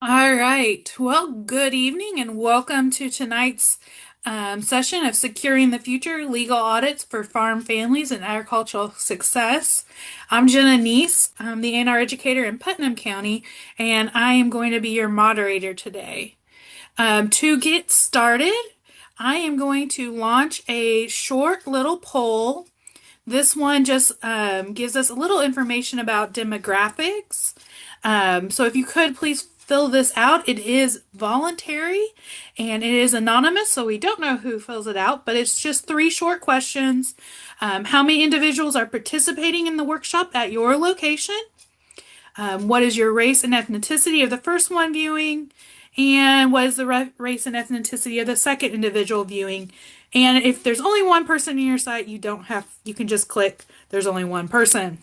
All right. Well, good evening and welcome to tonight's session of Securing the Future Legal Audits for Farm Families and Agricultural Success. I'm Jenna Neese. I'm the A&R educator in Putnam County, and I am going to be your moderator today. To get started, I am going to launch a short little poll. This one just gives us a little information about demographics. So if you could please fill this out. It is voluntary and it is anonymous, so we don't know who fills it out, but it's just three short questions. How many individuals are participating in the workshop at your location? What is your race and ethnicity of the first one viewing? And what is the race and ethnicity of the second individual viewing? And if there's only one person in your site, you can just click there's only one person.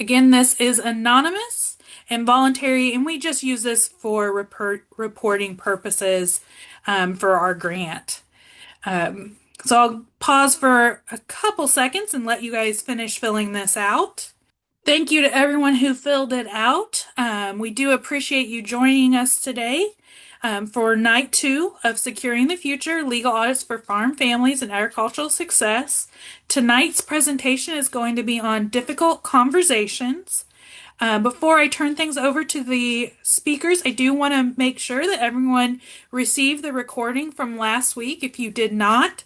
Again, this is anonymous and voluntary, and we just use this for reporting purposes for our grant. So I'll pause for a couple seconds and let you guys finish filling this out. Thank you to everyone who filled it out. We do appreciate you joining us today for night two of Securing the Future Legal Audits for Farm Families and Agricultural Success. Tonight's presentation is going to be on difficult conversations. Before I turn things over to the speakers, I do want to make sure that everyone received the recording from last week. If you did not,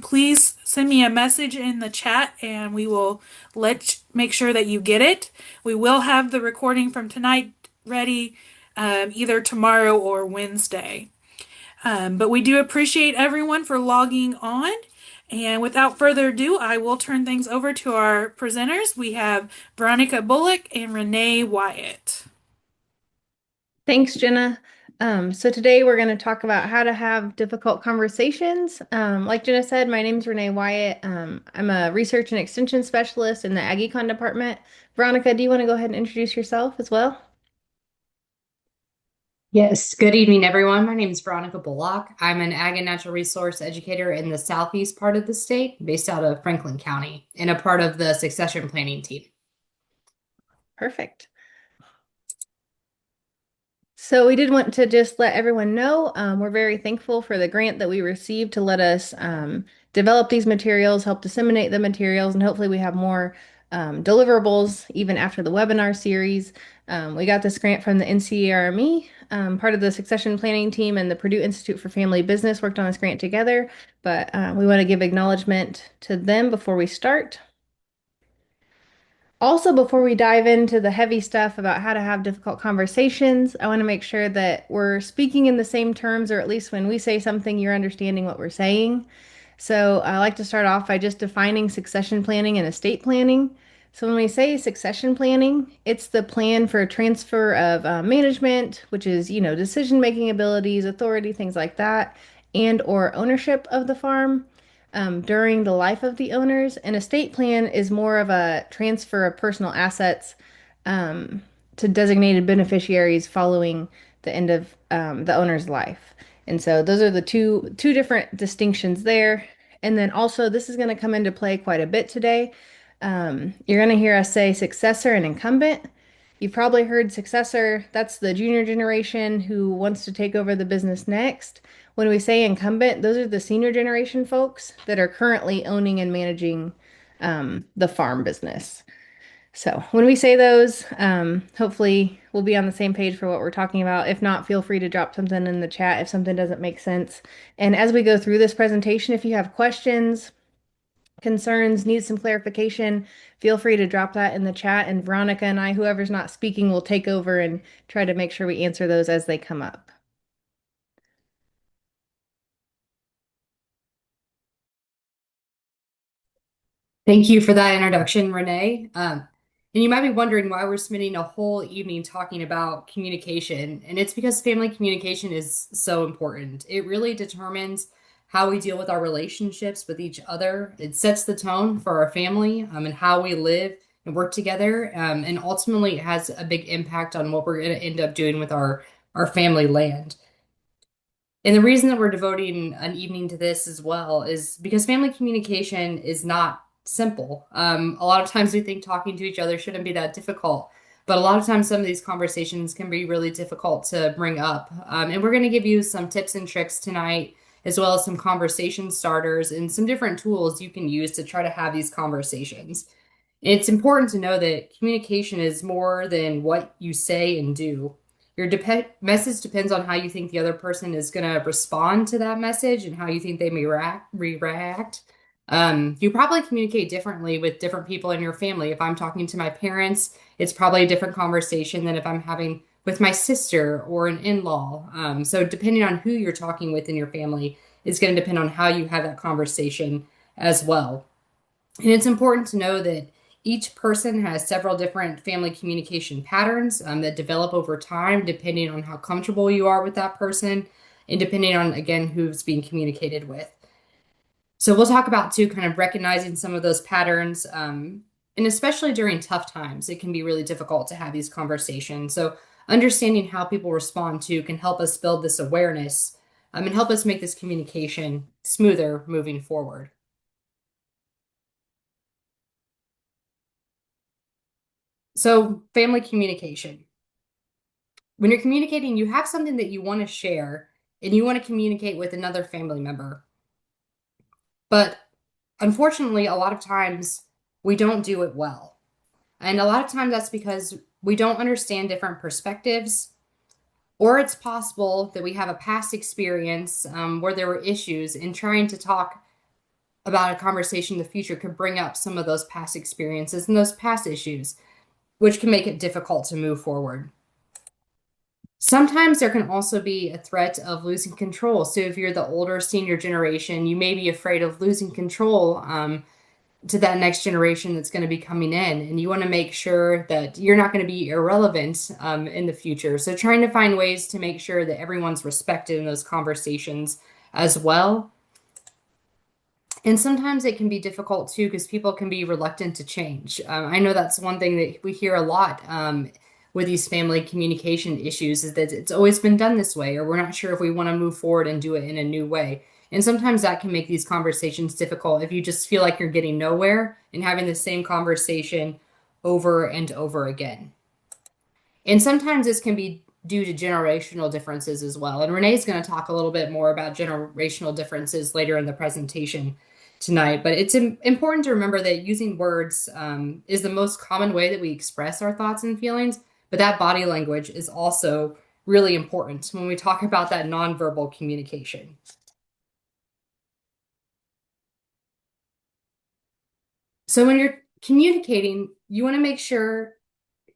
please send me a message in the chat and we will make sure that you get it. We will have the recording from tonight ready either tomorrow or Wednesday. But we do appreciate everyone for logging on. And without further ado, I will turn things over to our presenters. We have Veronica Bullock and Renee Wyatt. Thanks, Jenna. So today we're going to talk about how to have difficult conversations. Like Jenna said, my name is Renee Wyatt. I'm a research and extension specialist in the AgEcon department. Veronica, do you want to go ahead and introduce yourself as well? Yes, good evening, everyone. My name is Veronica Bullock. I'm an ag and natural resource educator in the southeast part of the state, based out of Franklin County, and a part of the succession planning team. Perfect. So we did want to just let everyone know we're very thankful for the grant that we received to let us develop these materials, help disseminate the materials, and hopefully we have more deliverables even after the webinar series. We got this grant from the NCERME, part of the succession planning team, and the Purdue Institute for Family Business worked on this grant together, but we want to give acknowledgement to them before we start. Also, before we dive into the heavy stuff about how to have difficult conversations, I want to make sure that we're speaking in the same terms, or at least when we say something, you're understanding what we're saying. So, I like to start off by just defining succession planning and estate planning. So, when we say succession planning, it's the plan for a transfer of management, which is, decision-making abilities, authority, things like that, and or ownership of the farm during the life of the owners. An estate plan is more of a transfer of personal assets to designated beneficiaries following the end of the owner's life. And so those are the two different distinctions there. And then also, this is going to come into play quite a bit today. You're going to hear us say successor and incumbent. You've probably heard successor, that's the junior generation who wants to take over the business next. When we say incumbent, those are the senior generation folks that are currently owning and managing the farm business. So when we say those, hopefully we'll be on the same page for what we're talking about. If not, feel free to drop something in the chat if something doesn't make sense. And as we go through this presentation, if you have questions, concerns, need some clarification, feel free to drop that in the chat. And Veronica and I, whoever's not speaking, will take over and try to make sure we answer those as they come up. Thank you for that introduction, Renee. And you might be wondering why we're spending a whole evening talking about communication. And it's because family communication is so important. It really determines how we deal with our relationships with each other. It sets the tone for our family and how we live and work together. And ultimately, it has a big impact on what we're going to end up doing with our family land. And the reason that we're devoting an evening to this as well is because family communication is not simple. A lot of times we think talking to each other shouldn't be that difficult, But a lot of times, some of these conversations can be really difficult to bring up. And we're going to give you some tips and tricks tonight, as well as some conversation starters and some different tools you can use to try to have these conversations. It's important to know that communication is more than what you say and do. Your message depends on how you think the other person is going to respond to that message and how you think they may react. You probably communicate differently with different people in your family. If I'm talking to my parents, it's probably a different conversation than if I'm having with my sister or an in-law. So depending on who you're talking with in your family is going to depend on how you have that conversation as well. And it's important to know that each person has several different family communication patterns that develop over time, depending on how comfortable you are with that person and depending on, again, who's being communicated with. So we'll talk about too, kind of recognizing some of those patterns. And especially during tough times, it can be really difficult to have these conversations. So understanding how people respond to can help us build this awareness and help us make this communication smoother moving forward. So, family communication. When you're communicating, you have something that you want to share and you want to communicate with another family member. But unfortunately, a lot of times we don't do it well. And a lot of times that's because we don't understand different perspectives, or it's possible that we have a past experience where there were issues, and trying to talk about a conversation in the future could bring up some of those past experiences and those past issues, which can make it difficult to move forward. Sometimes there can also be a threat of losing control. So if you're the older senior generation, you may be afraid of losing control to that next generation that's going to be coming in. And you want to make sure that you're not going to be irrelevant in the future. So trying to find ways to make sure that everyone's respected in those conversations as well. And sometimes it can be difficult too because people can be reluctant to change. I know that's one thing that we hear a lot with these family communication issues is that it's always been done this way, or we're not sure if we want to move forward and do it in a new way. And sometimes that can make these conversations difficult if you just feel like you're getting nowhere and having the same conversation over and over again. And sometimes this can be due to generational differences as well. And Renee's going to talk a little bit more about generational differences later in the presentation tonight. But it's important to remember that using words is the most common way that we express our thoughts and feelings. But that body language is also really important when we talk about that nonverbal communication. So when you're communicating, you want to make sure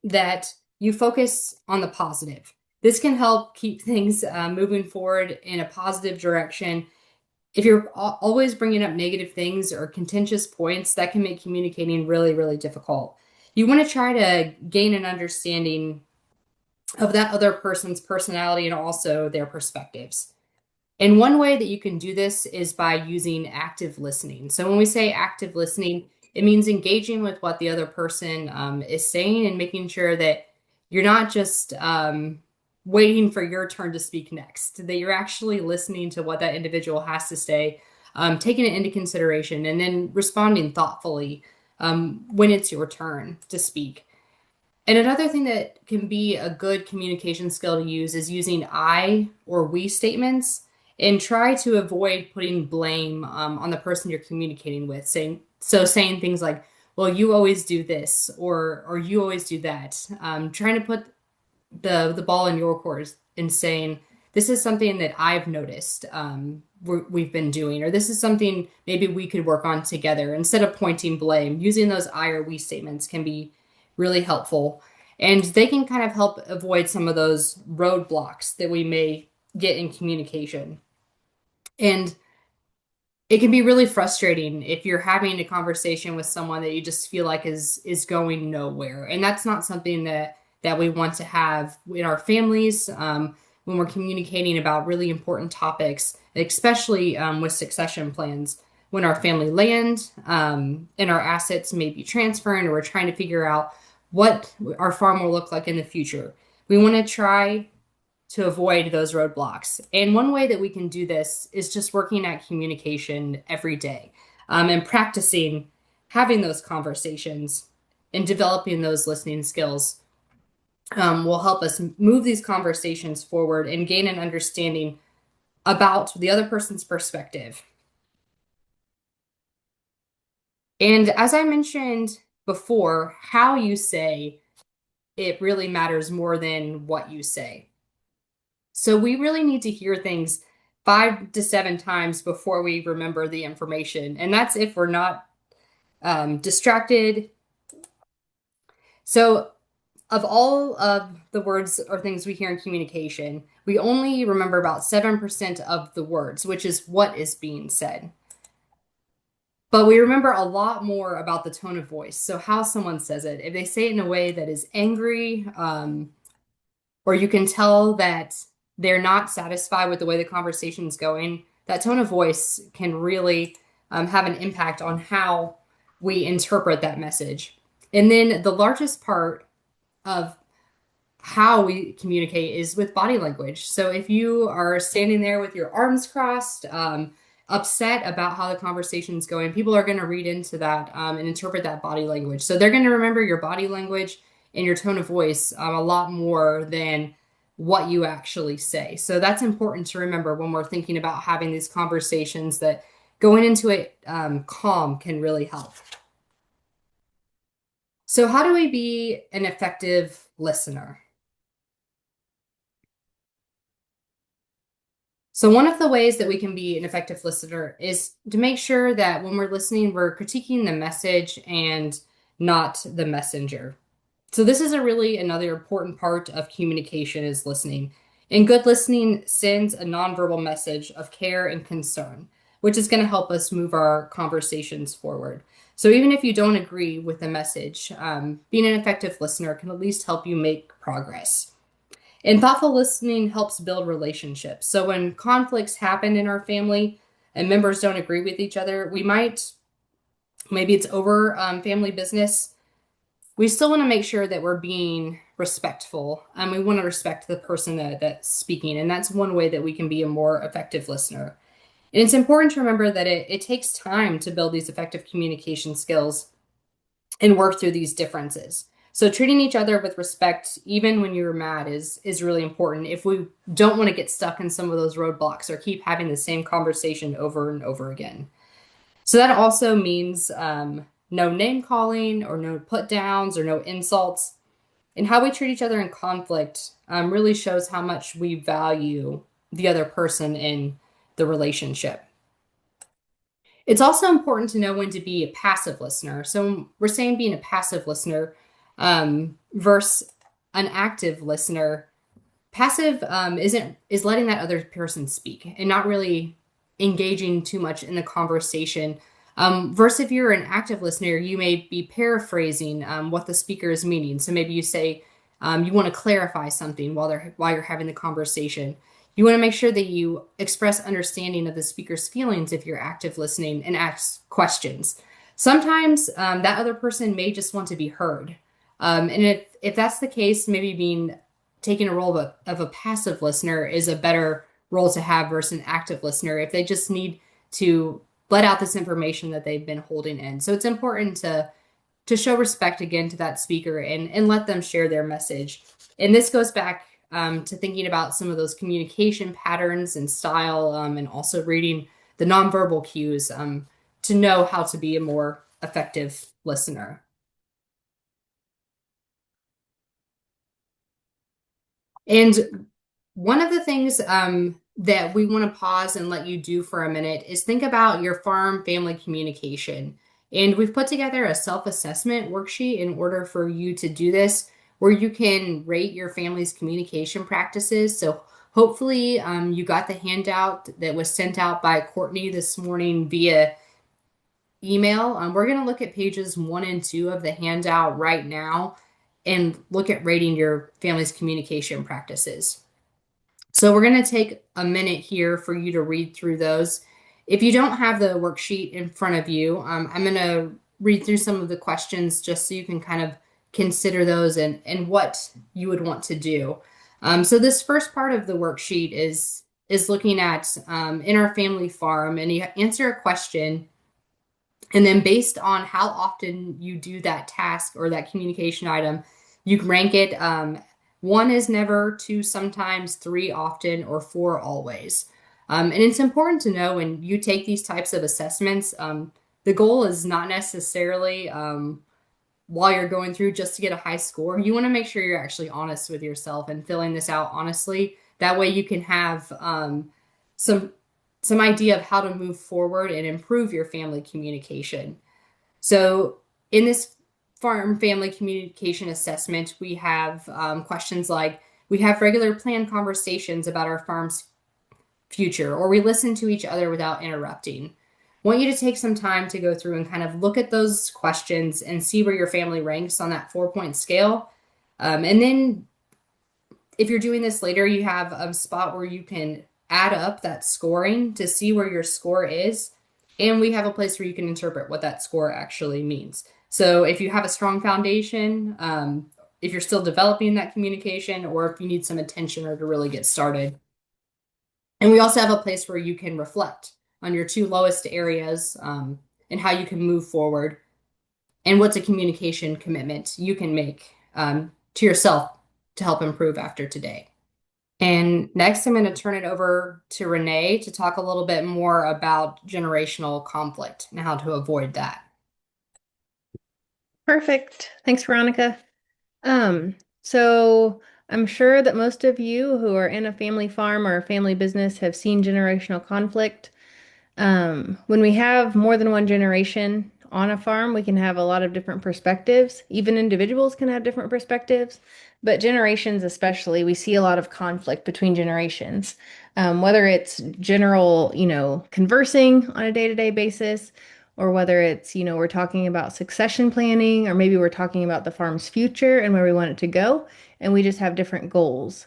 that you focus on the positive. This can help keep things moving forward in a positive direction. If you're always bringing up negative things or contentious points, that can make communicating really, really difficult. You want to try to gain an understanding of that other person's personality and also their perspectives. And one way that you can do this is by using active listening. So when we say active listening, it means engaging with what the other person is saying and making sure that you're not just waiting for your turn to speak next, that you're actually listening to what that individual has to say, taking it into consideration, and then responding thoughtfully when it's your turn to speak. And another thing that can be a good communication skill to use is using I or we statements, and try to avoid putting blame on the person you're communicating with. Saying things like, "Well, you always do this," or "You always do that." Trying to put the ball in your court and saying, "This is something that I've noticed we've been doing," or "This is something maybe we could work on together." Instead of pointing blame, using those I or we statements can be really helpful, and they can kind of help avoid some of those roadblocks that we may get in communication. And it can be really frustrating if you're having a conversation with someone that you just feel like is going nowhere. And that's not something that we want to have in our families when we're communicating about really important topics, especially with succession plans. When our family land and our assets may be transferring, or we're trying to figure out what our farm will look like in the future. We want to try to avoid those roadblocks. And one way that we can do this is just working at communication every day and practicing having those conversations and developing those listening skills. will help us move these conversations forward and gain an understanding about the other person's perspective. And as I mentioned before, how you say it really matters more than what you say. So we really need to hear things 5 to 7 times before we remember the information. And that's if we're not distracted. So of all of the words or things we hear in communication, we only remember about 7% of the words, which is what is being said. But we remember a lot more about the tone of voice. So how someone says it. If they say it in a way that is angry, or you can tell that they're not satisfied with the way the conversation is going, that tone of voice can really have an impact on how we interpret that message. And then the largest part of how we communicate is with body language. So if you are standing there with your arms crossed, upset about how the conversation is going, people are going to read into that and interpret that body language. So they're going to remember your body language and your tone of voice a lot more than what you actually say. So that's important to remember when we're thinking about having these conversations, that going into it calm can really help. So how do we be an effective listener? So one of the ways that we can be an effective listener is to make sure that when we're listening, we're critiquing the message and not the messenger. So this is another important part of communication is listening. And good listening sends a nonverbal message of care and concern, which is going to help us move our conversations forward. So even if you don't agree with the message, being an effective listener can at least help you make progress. And thoughtful listening helps build relationships. So when conflicts happen in our family and members don't agree with each other, maybe it's over family business. We still want to make sure that we're being respectful, and we want to respect the person that's speaking. And that's one way that we can be a more effective listener. And it's important to remember that it takes time to build these effective communication skills and work through these differences. So treating each other with respect, even when you're mad, is really important if we don't want to get stuck in some of those roadblocks or keep having the same conversation over and over again. So that also means no name calling or no put downs or no insults. And how we treat each other in conflict really shows how much we value the other person in the relationship. It's also important to know when to be a passive listener. So we're saying being a passive listener versus an active listener. Passive is letting that other person speak and not really engaging too much in the conversation. Versus if you're an active listener, you may be paraphrasing what the speaker is meaning. So maybe you say you want to clarify something while you're having the conversation. You want to make sure that you express understanding of the speaker's feelings if you're active listening and ask questions. Sometimes that other person may just want to be heard. And if that's the case, maybe taking a role of a passive listener is a better role to have versus an active listener if they just need to let out this information that they've been holding in. So it's important to show respect again to that speaker and let them share their message. And this goes back to thinking about some of those communication patterns and style, and also reading the nonverbal cues to know how to be a more effective listener. And one of the things that we want to pause and let you do for a minute is think about your farm family communication. And we've put together a self-assessment worksheet in order for you to do this, where you can rate your family's communication practices. So hopefully you got the handout that was sent out by Courtney this morning via email. We're going to look at pages 1 and 2 of the handout right now and look at rating your family's communication practices. So we're going to take a minute here for you to read through those. If you don't have the worksheet in front of you, I'm going to read through some of the questions just so you can kind of consider those and what you would want to do. So this first part of the worksheet is looking at in our family farm, and you answer a question. And then based on how often you do that task or that communication item, you can rank it One is never, two sometimes, three often, or four always. And it's important to know when you take these types of assessments, the goal is not necessarily while you're going through just to get a high score. You want to make sure you're actually honest with yourself and filling this out honestly. That way you can have some some idea of how to move forward and improve your family communication. So in this farm family communication assessment, we have questions like we have regular planned conversations about our farm's future, or we listen to each other without interrupting. Want you to take some time to go through and kind of look at those questions and see where your family ranks on that 4 point scale. And then if you're doing this later, you have a spot where you can add up that scoring to see where your score is. And we have a place where you can interpret what that score actually means. So if you have a strong foundation, if you're still developing that communication, or if you need some attention or to really get started. And we also have a place where you can reflect on your two lowest areas, and how you can move forward, and what's a communication commitment you can make to yourself to help improve after today. And next, I'm going to turn it over to Renee to talk a little bit more about generational conflict and how to avoid that. Perfect. Thanks, Veronica. So I'm sure that most of you who are in a family farm or a family business have seen generational conflict. When we have more than one generation on a farm, we can have a lot of different perspectives. Even individuals can have different perspectives, but generations especially, we see a lot of conflict between generations. Whether it's general, conversing on a day-to-day basis, or whether it's, we're talking about succession planning, or maybe we're talking about the farm's future and where we want it to go, and we just have different goals.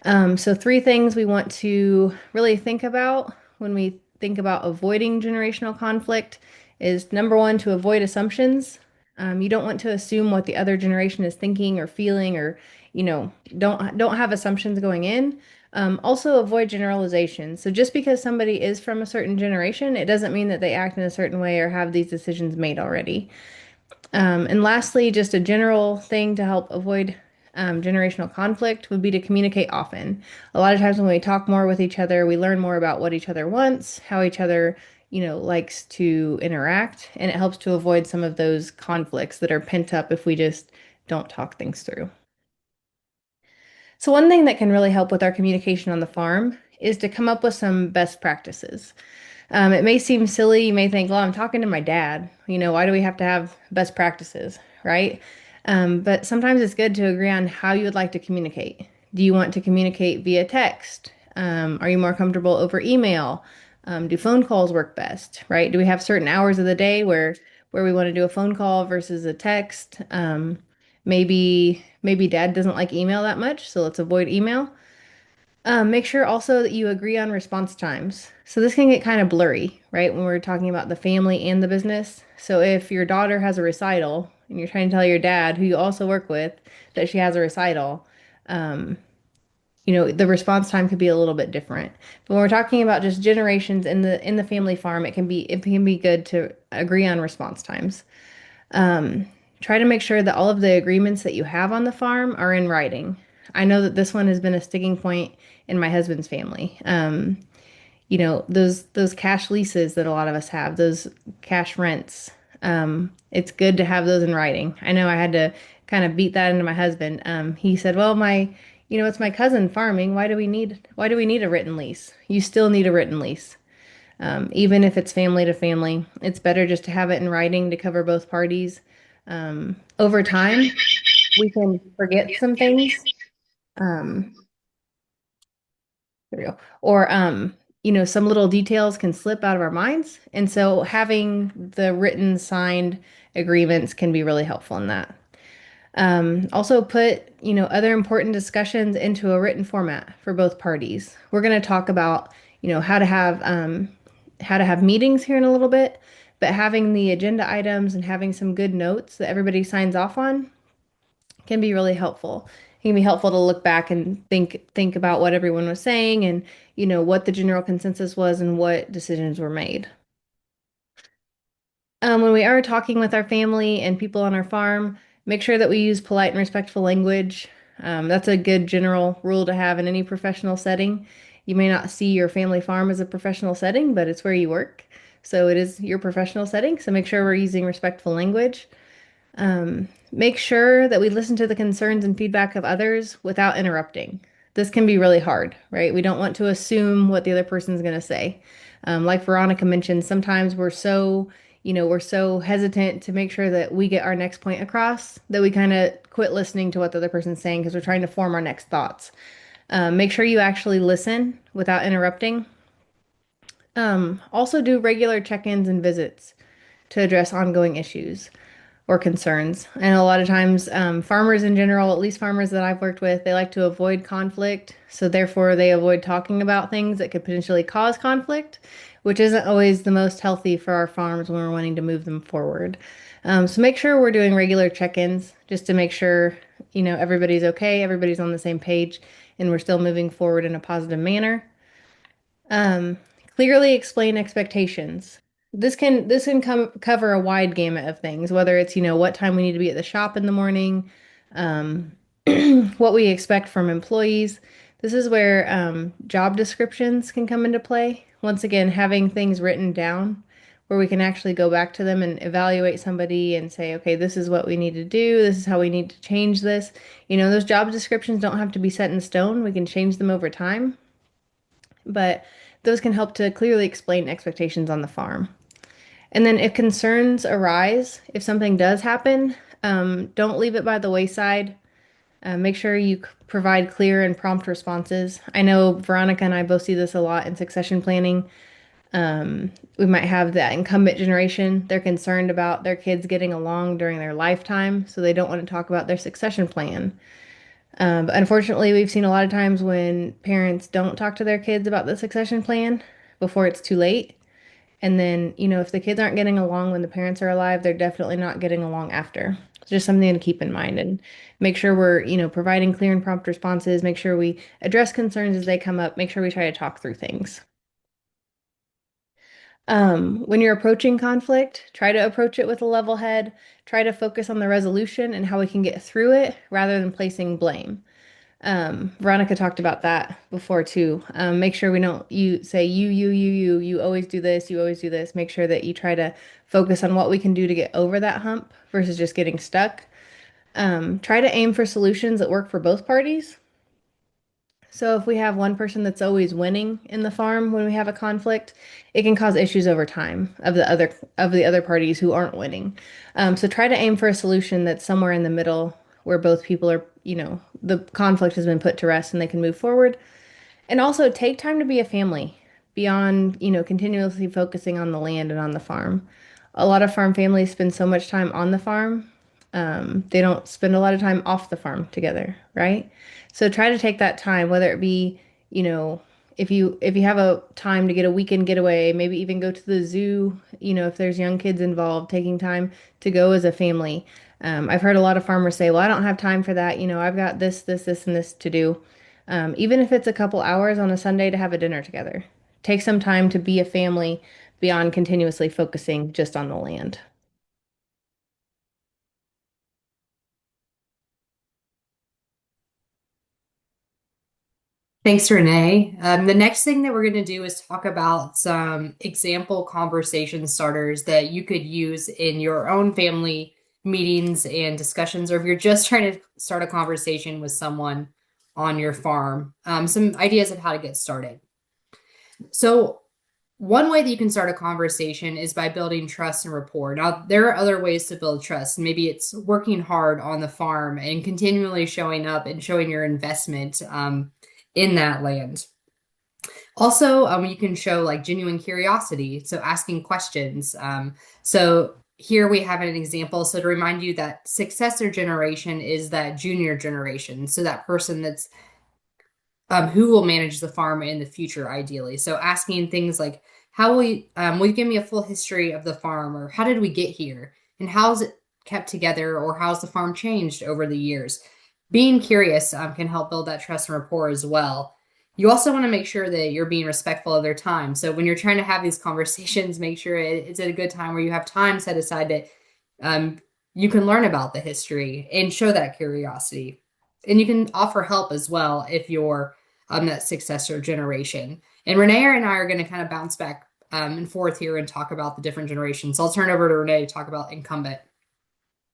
So three things we want to really think about when we think about avoiding generational conflict is number one, to avoid assumptions. You don't want to assume what the other generation is thinking or feeling, or don't have assumptions going in. Also avoid generalizations. So just because somebody is from a certain generation, it doesn't mean that they act in a certain way or have these decisions made already. And lastly, just a general thing to help avoid generational conflict would be to communicate often. A lot of times when we talk more with each other, we learn more about what each other wants, how each other, likes to interact, and it helps to avoid some of those conflicts that are pent up if we just don't talk things through. So one thing that can really help with our communication on the farm is to come up with some best practices. It may seem silly. You may think, well, I'm talking to my dad. Why do we have to have best practices, right? But sometimes it's good to agree on how you would like to communicate. Do you want to communicate via text? Are you more comfortable over email? Do phone calls work best, right? Do we have certain hours of the day where we want to do a phone call versus a text? Maybe dad doesn't like email that much, so let's avoid email. Make sure also that you agree on response times. So this can get kind of blurry, right? When we're talking about the family and the business. So if your daughter has a recital and you're trying to tell your dad, who you also work with, that she has a recital, um, the response time could be a little bit different. But when we're talking about just generations in the family farm, it can be good to agree on response times. Um, Try to make sure that all of the agreements that you have on the farm are in writing. I know that this one has been a sticking point in my husband's family. Those cash leases that a lot of us have, those cash rents. It's good to have those in writing. I know I had to kind of beat that into my husband. He said, "Well, it's my cousin farming. Why do we need a written lease? You still need a written lease." Even if it's family to family, it's better just to have it in writing to cover both parties. Over time, we can forget some things. Um, there we go. Or, some little details can slip out of our minds. And so having the written signed agreements can be really helpful in that. Also put, other important discussions into a written format for both parties. We're going to talk about, how to have meetings here in a little bit, but having the agenda items and having some good notes that everybody signs off on can be really helpful. It can be helpful to look back and think about what everyone was saying and, what the general consensus was and what decisions were made. When we are talking with our family and people on our farm, make sure that we use polite and respectful language. That's a good general rule to have in any professional setting. You may not see your family farm as a professional setting, but it's where you work. So it is your professional setting. So make sure we're using respectful language. Make sure that we listen to the concerns and feedback of others without interrupting. This can be really hard, right? We don't want to assume what the other person's going to say. Like Veronica mentioned, sometimes we're so hesitant to make sure that we get our next point across that we kind of quit listening to what the other person's saying because we're trying to form our next thoughts. Make sure you actually listen without interrupting. Also do regular check-ins and visits to address ongoing issues or concerns. And a lot of times, farmers in general, at least farmers that I've worked with, they like to avoid conflict. So therefore, they avoid talking about things that could potentially cause conflict, which isn't always the most healthy for our farms when we're wanting to move them forward. So make sure we're doing regular check-ins just to make sure, everybody's okay, everybody's on the same page, and we're still moving forward in a positive manner. Um, Clearly explain expectations. This can cover a wide gamut of things, whether it's, what time we need to be at the shop in the morning, um, what we expect from employees. This is where job descriptions can come into play. Once again, having things written down where we can actually go back to them and evaluate somebody and say, okay, this is what we need to do. This is how we need to change this. Those job descriptions don't have to be set in stone. We can change them over time, but those can help to clearly explain expectations on the farm. And then if concerns arise, if something does happen, don't leave it by the wayside. Make sure you provide clear and prompt responses. I know Veronica and I both see this a lot in succession planning. We might have that incumbent generation. They're concerned about their kids getting along during their lifetime, so they don't want to talk about their succession plan. But unfortunately, we've seen a lot of times when parents don't talk to their kids about the succession plan before it's too late. And then, if the kids aren't getting along when the parents are alive, they're definitely not getting along after. It's just something to keep in mind and make sure we're, providing clear and prompt responses, make sure we address concerns as they come up, make sure we try to talk through things. When you're approaching conflict, try to approach it with a level head, try to focus on the resolution and how we can get through it rather than placing blame. Veronica talked about that before too. Make sure we don't you say you always do this, you always do this. Make sure that you try to focus on what we can do to get over that hump versus just getting stuck. Try to aim for solutions that work for both parties. So if we have one person that's always winning in the farm when we have a conflict, it can cause issues over time of the other parties who aren't winning. So try to aim for a solution that's somewhere in the middle where both people are, the conflict has been put to rest and they can move forward. And also take time to be a family beyond, continuously focusing on the land and on the farm. A lot of farm families spend so much time on the farm. They don't spend a lot of time off the farm together, right? So try to take that time, whether it be, you know, if you have a time to get a weekend getaway, maybe even go to the zoo, if there's young kids involved, taking time to go as a family. I've heard a lot of farmers say, well, I don't have time for that. I've got this, and this to do. Even if it's a couple hours on a Sunday to have a dinner together, take some time to be a family beyond continuously focusing just on the land. Thanks, Renee. The next thing that we're going to do is talk about some example conversation starters that you could use in your own family meetings and discussions, or if you're just trying to start a conversation with someone on your farm. Some ideas of how to get started. So, one way that you can start a conversation is by building trust and rapport. Now, there are other ways to build trust. Maybe it's working hard on the farm and continually showing up and showing your investment in that land. Also, you can show like genuine curiosity, so asking questions. So here we have an example. So to remind you that successor generation is that junior generation. So that person that's who will manage the farm in the future, ideally. So asking things like, will you give me a full history of the farm, or how did we get here, and how's it kept together, or how's the farm changed over the years? Being curious can help build that trust and rapport as well. You also want to make sure that you're being respectful of their time. So when you're trying to have these conversations, make sure it's at a good time where you have time set aside that you can learn about the history and show that curiosity. and you can offer help as well if you're that successor generation. And Renee and I are going to kind of bounce back and forth here and talk about the different generations. So I'll turn over to Renee to talk about incumbent.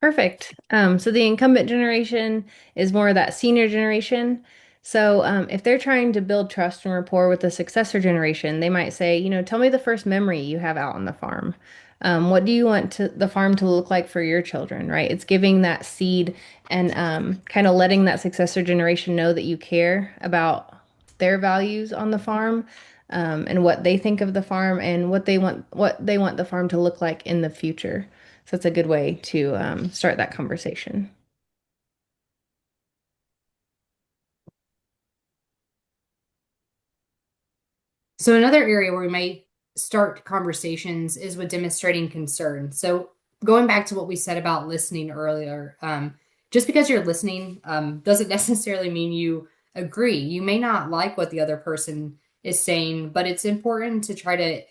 Perfect. So the incumbent generation is more of that senior generation. So if they're trying to build trust and rapport with the successor generation, they might say, tell me the first memory you have out on the farm. What do you want the farm to look like for your children, right? It's giving that seed and kind of letting that successor generation know that you care about their values on the farm, and what they think of the farm and what they want the farm to look like in the future. So it's a good way to start that conversation. So another area where we might start conversations is with demonstrating concern. So going back to what we said about listening earlier, just because you're listening doesn't necessarily mean you agree. You may not like what the other person is saying, but it's important to try to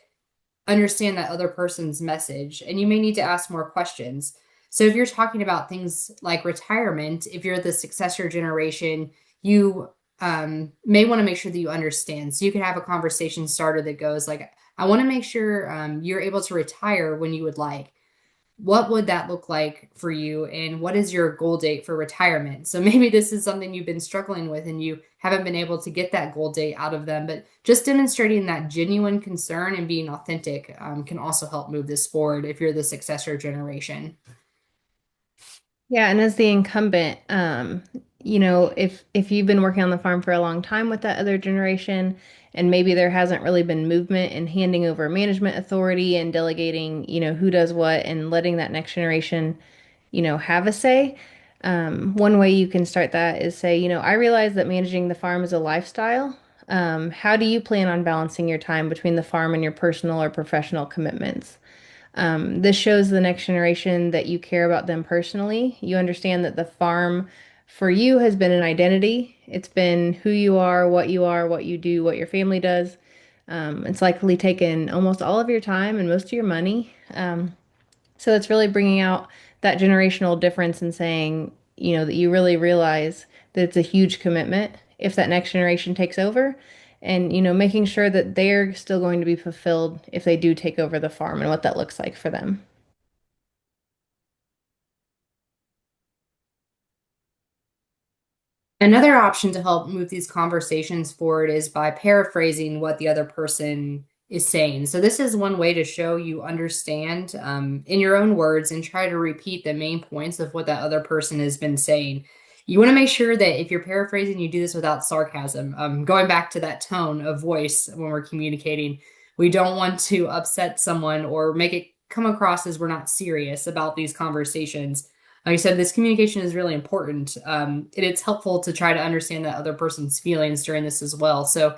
understand that other person's message, and you may need to ask more questions. So if you're talking about things like retirement, if you're the successor generation, you may want to make sure that you understand. So you can have a conversation starter that goes like, I want to make sure you're able to retire when you would like. What would that look like for you? And what is your goal date for retirement? So maybe this is something you've been struggling with and you haven't been able to get that goal date out of them, but just demonstrating that genuine concern and being authentic can also help move this forward if you're the successor generation. Yeah, and as the incumbent, if you've been working on the farm for a long time with that other generation, and maybe there hasn't really been movement in handing over management authority and delegating, who does what and letting that next generation, have a say. One way you can start that is say, I realize that managing the farm is a lifestyle. How do you plan on balancing your time between the farm and your personal or professional commitments? This shows the next generation that you care about them personally. You understand that the farm for you has been an identity. It's been who you are, what you do, what your family does. It's likely taken almost all of your time and most of your money. So it's really bringing out that generational difference and saying, that you really realize that it's a huge commitment if that next generation takes over, and, making sure that they're still going to be fulfilled if they do take over the farm and what that looks like for them. Another option to help move these conversations forward is by paraphrasing what the other person is saying. So, this is one way to show you understand in your own words and try to repeat the main points of what that other person has been saying. You want to make sure that if you're paraphrasing, you do this without sarcasm. Going back to that tone of voice when we're communicating, we don't want to upset someone or make it come across as we're not serious about these conversations. Like I said, this communication is really important. And it's helpful to try to understand that other person's feelings during this as well. So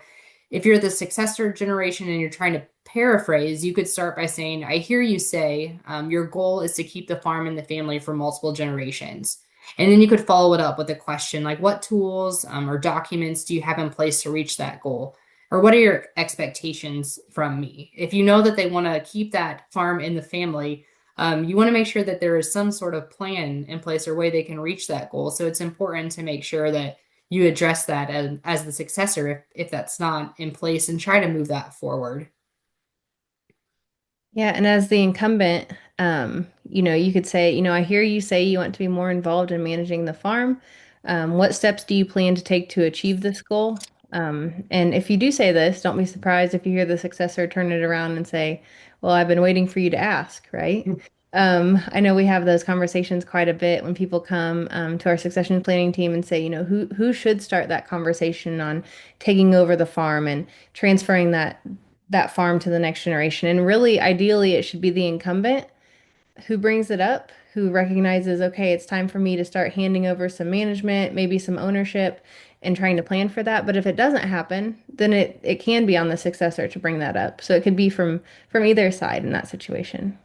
if you're the successor generation and you're trying to paraphrase, you could start by saying, I hear you say your goal is to keep the farm in the family for multiple generations. And then you could follow it up with a question like, what tools or documents do you have in place to reach that goal? Or what are your expectations from me? If you know that they want to keep that farm in the family, you want to make sure that there is some sort of plan in place or way they can reach that goal. So it's important to make sure that you address that as the successor if that's not in place and try to move that forward. Yeah, and as the incumbent, you could say, I hear you say you want to be more involved in managing the farm. What steps do you plan to take to achieve this goal? And if you do say this, don't be surprised if you hear the successor turn it around and say, well, I've been waiting for you to ask, right? I know we have those conversations quite a bit when people come to our succession planning team and say, who should start that conversation on taking over the farm and transferring that farm to the next generation. And really, ideally, it should be the incumbent who brings it up, who recognizes, okay, it's time for me to start handing over some management, maybe some ownership, and trying to plan for that. But if it doesn't happen, then it can be on the successor to bring that up. So it could be from either side in that situation.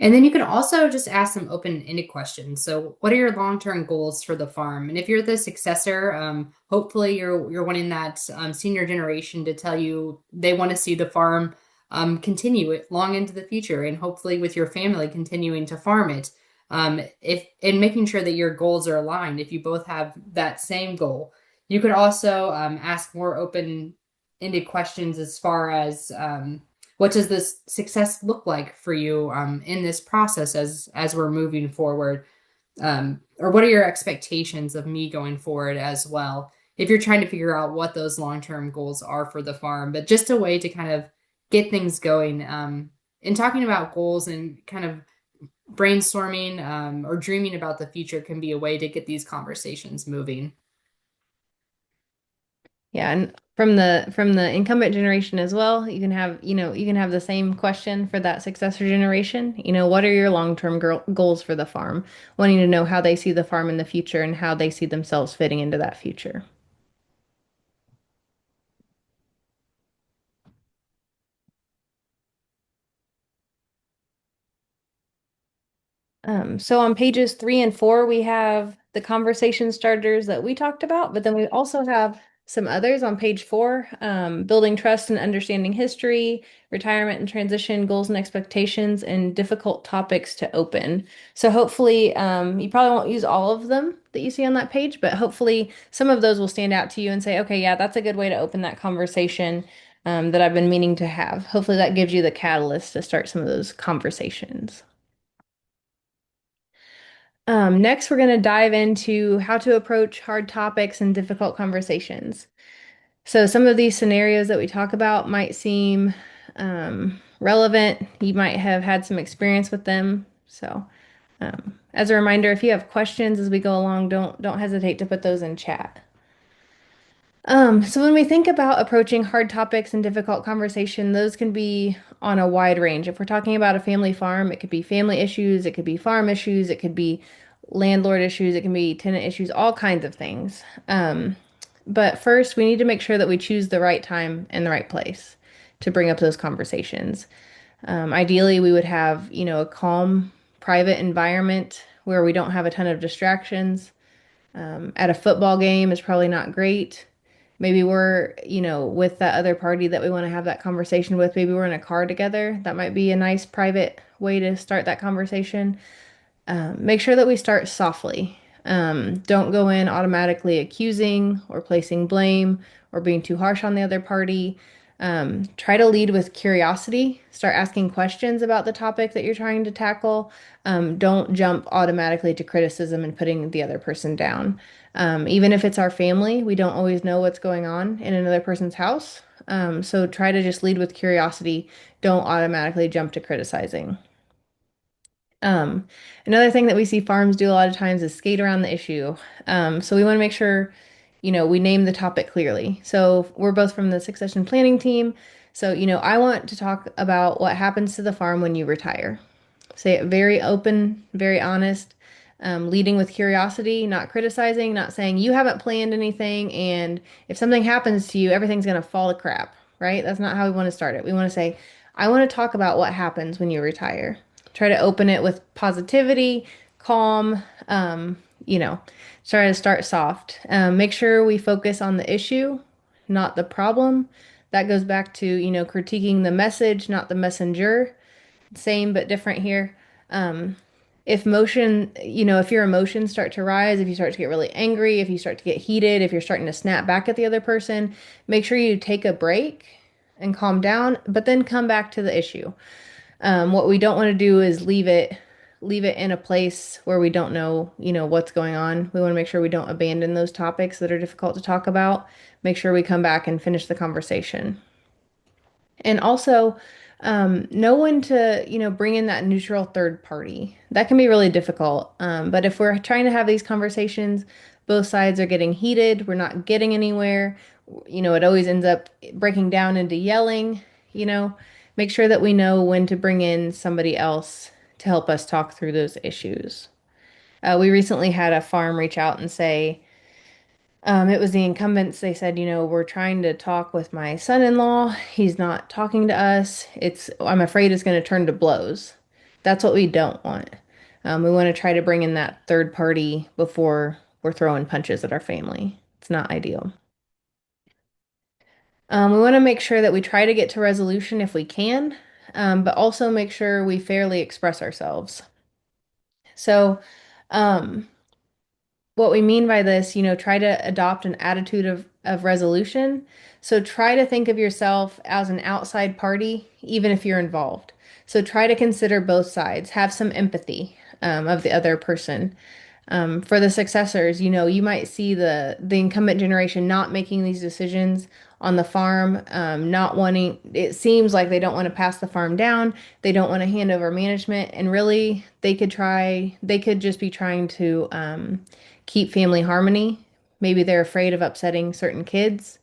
And then you can also just ask some open-ended questions. So, what are your long-term goals for the farm? And if you're the successor, hopefully you're wanting that senior generation to tell you they want to see the farm continue it long into the future, and hopefully with your family continuing to farm it. If and making sure that your goals are aligned, if you both have that same goal. You could also ask more open-ended questions as far as what does this success look like for you in this process as we're moving forward, or what are your expectations of me going forward as well? If you're trying to figure out what those long-term goals are for the farm, but just a way to kind of get things going. And talking about goals and kind of brainstorming or dreaming about the future can be a way to get these conversations moving. Yeah, and from the incumbent generation as well, you can have, you can have the same question for that successor generation. What are your long-term goals for the farm? Wanting to know how they see the farm in the future and how they see themselves fitting into that future. So on pages 3 and 4, we have the conversation starters that we talked about, but then we also have some others on page 4, building trust and understanding history, retirement and transition, goals and expectations, and difficult topics to open. So hopefully, you probably won't use all of them that you see on that page, but hopefully some of those will stand out to you and say, okay, yeah, that's a good way to open that conversation, that I've been meaning to have. Hopefully that gives you the catalyst to start some of those conversations. Next, we're going to dive into how to approach hard topics and difficult conversations. So, some of these scenarios that we talk about might seem relevant. You might have had some experience with them. So, as a reminder, if you have questions as we go along, don't hesitate to put those in chat. So when we think about approaching hard topics and difficult conversation, those can be on a wide range. If we're talking about a family farm, it could be family issues, it could be farm issues, it could be landlord issues, it can be tenant issues, all kinds of things. But first, we need to make sure that we choose the right time and the right place to bring up those conversations. Ideally, we would have, a calm, private environment where we don't have a ton of distractions. At a football game is probably not great. Maybe we're, with that other party that we want to have that conversation with. Maybe we're in a car together. That might be a nice private way to start that conversation. Make sure that we start softly. Don't go in automatically accusing or placing blame or being too harsh on the other party. Try to lead with curiosity. Start asking questions about the topic that you're trying to tackle. Don't jump automatically to criticism and putting the other person down. Even if it's our family, we don't always know what's going on in another person's house. So try to just lead with curiosity. Don't automatically jump to criticizing. Um, Another thing that we see farms do a lot of times is skate around the issue. So we want to make sure, we name the topic clearly. So we're both from the succession planning team. So, I want to talk about what happens to the farm when you retire. Say it very open, very honest, leading with curiosity, not criticizing, not saying you haven't planned anything, and if something happens to you, everything's going to fall to crap, right? That's not how we want to start it. We want to say, I want to talk about what happens when you retire. Try to open it with positivity, calm, you know, try to start soft. Make sure we focus on the issue, not the problem. That goes back to, critiquing the message, not the messenger. Same but different here. Um, if your emotions start to rise, if you start to get really angry, if you start to get heated, if you're starting to snap back at the other person, make sure you take a break and calm down, but then come back to the issue. What we don't want to do is leave it in a place where we don't know, what's going on. We want to make sure we don't abandon those topics that are difficult to talk about. Make sure we come back and finish the conversation. And also, know when to, bring in that neutral third party. That can be really difficult. But if we're trying to have these conversations, both sides are getting heated, we're not getting anywhere, it always ends up breaking down into yelling, you know, make sure that we know when to bring in somebody else to help us talk through those issues. We recently had a farm reach out and say, it was the incumbents. They said, we're trying to talk with my son-in-law. He's not talking to us. I'm afraid it's going to turn to blows. That's what we don't want. We want to try to bring in that third party before we're throwing punches at our family. It's not ideal. We want to make sure that we try to get to resolution if we can, but also make sure we fairly express ourselves. So, um, what we mean by this, try to adopt an attitude of resolution. So try to think of yourself as an outside party, even if you're involved. So try to consider both sides, have some empathy of the other person. For the successors, you might see the incumbent generation not making these decisions on the farm, not wanting, it seems like they don't want to pass the farm down, they don't want to hand over management, and really they could just be trying to keep family harmony. Maybe they're afraid of upsetting certain kids.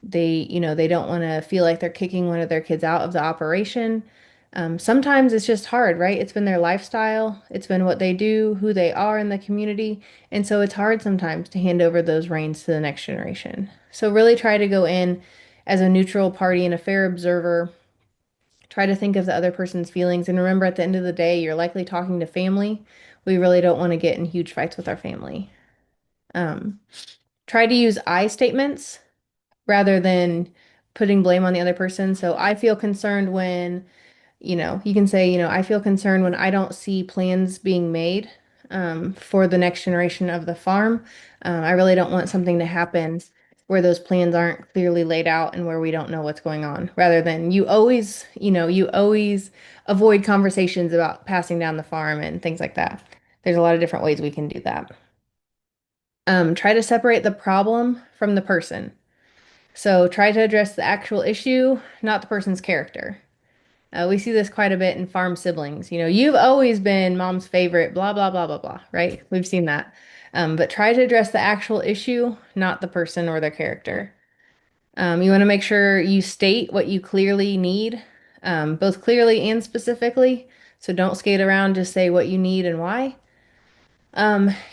They don't want to feel like they're kicking one of their kids out of the operation. Sometimes it's just hard, right? It's been their lifestyle, it's been what they do, who they are in the community. And so it's hard sometimes to hand over those reins to the next generation. So really try to go in as a neutral party and a fair observer. Try to think of the other person's feelings. And remember, at the end of the day, you're likely talking to family. We really don't want to get in huge fights with our family. Um, Try to use I statements rather than putting blame on the other person. So I feel concerned when, you can say, I feel concerned when I don't see plans being made for the next generation of the farm. I really don't want something to happen where those plans aren't clearly laid out and where we don't know what's going on. Rather than you always avoid conversations about passing down the farm and things like that. There's a lot of different ways we can do that. Try to separate the problem from the person. So try to address the actual issue, not the person's character. We see this quite a bit in farm siblings. You've always been mom's favorite, blah, blah, blah, blah, blah, right? We've seen that. But try to address the actual issue, not the person or their character. You want to make sure you state what you clearly need, both clearly and specifically. So don't skate around, just say what you need and why.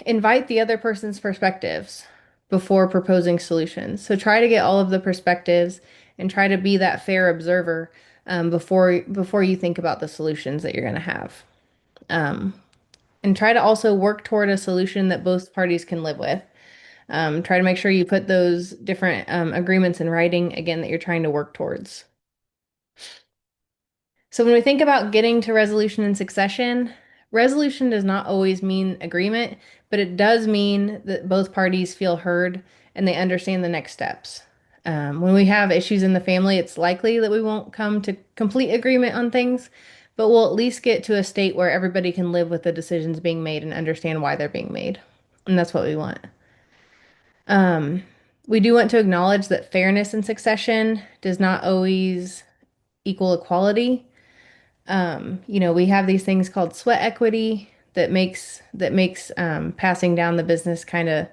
Invite the other person's perspectives before proposing solutions. So try to get all of the perspectives and try to be that fair observer before you think about the solutions that you're going to have. Um, and try to also work toward a solution that both parties can live with. Try to make sure you put those different agreements in writing again that you're trying to work towards. So when we think about getting to resolution and succession, resolution does not always mean agreement, but it does mean that both parties feel heard and they understand the next steps. When we have issues in the family, it's likely that we won't come to complete agreement on things, but we'll at least get to a state where everybody can live with the decisions being made and understand why they're being made. And that's what we want. Um, we do want to acknowledge that fairness in succession does not always equal equality. We have these things called sweat equity that makes passing down the business kind of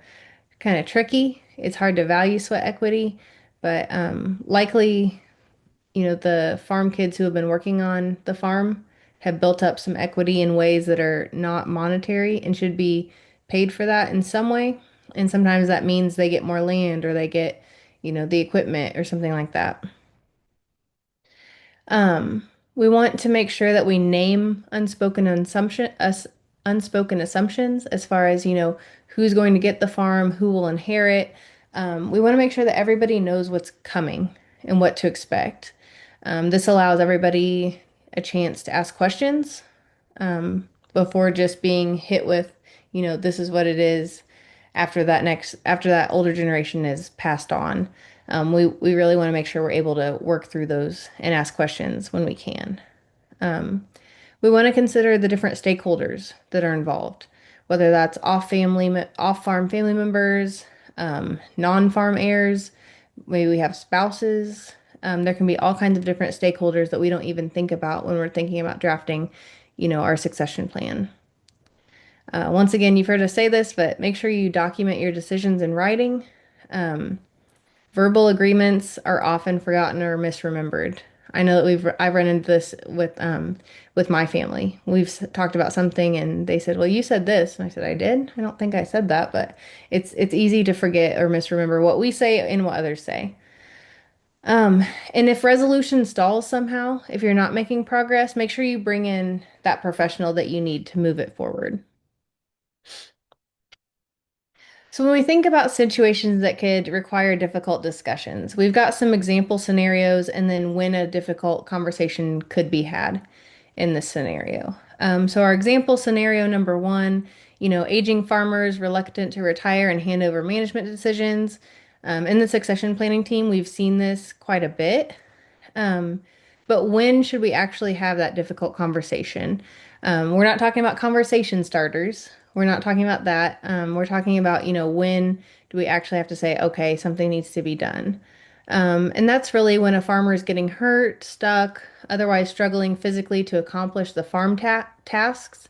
tricky. It's hard to value sweat equity, but likely, the farm kids who have been working on the farm have built up some equity in ways that are not monetary and should be paid for that in some way. And sometimes that means they get more land or they get, the equipment or something like that. Um, we want to make sure that we name unspoken assumptions as far as, who's going to get the farm, who will inherit. We want to make sure that everybody knows what's coming and what to expect. This allows everybody a chance to ask questions before just being hit with, this is what it is after that older generation is passed on. We really want to make sure we're able to work through those and ask questions when we can. We want to consider the different stakeholders that are involved, whether that's off-farm family members, non-farm heirs, maybe we have spouses. There can be all kinds of different stakeholders that we don't even think about when we're thinking about drafting, our succession plan. Once again, you've heard us say this, but make sure you document your decisions in writing. Um, Verbal agreements are often forgotten or misremembered. I know that I've run into this with my family. Talked about something and they said, "Well, you said this." And I said, "I did. I don't think I said that." But it's easy to forget or misremember what we say and what others say. And if resolution stalls somehow, if you're not making progress, make sure you bring in that professional that you need to move it forward. So when we think about situations that could require difficult discussions, we've got some example scenarios and then when a difficult conversation could be had in this scenario. So our example scenario number one, aging farmers reluctant to retire and hand over management decisions. In the succession planning team, we've seen this quite a bit. Um, but when should we actually have that difficult conversation? We're not talking about conversation starters. We're not talking about that. We're talking about, when do we actually have to say, okay, something needs to be done? And that's really when a farmer is getting hurt, stuck, otherwise struggling physically to accomplish the farm tasks,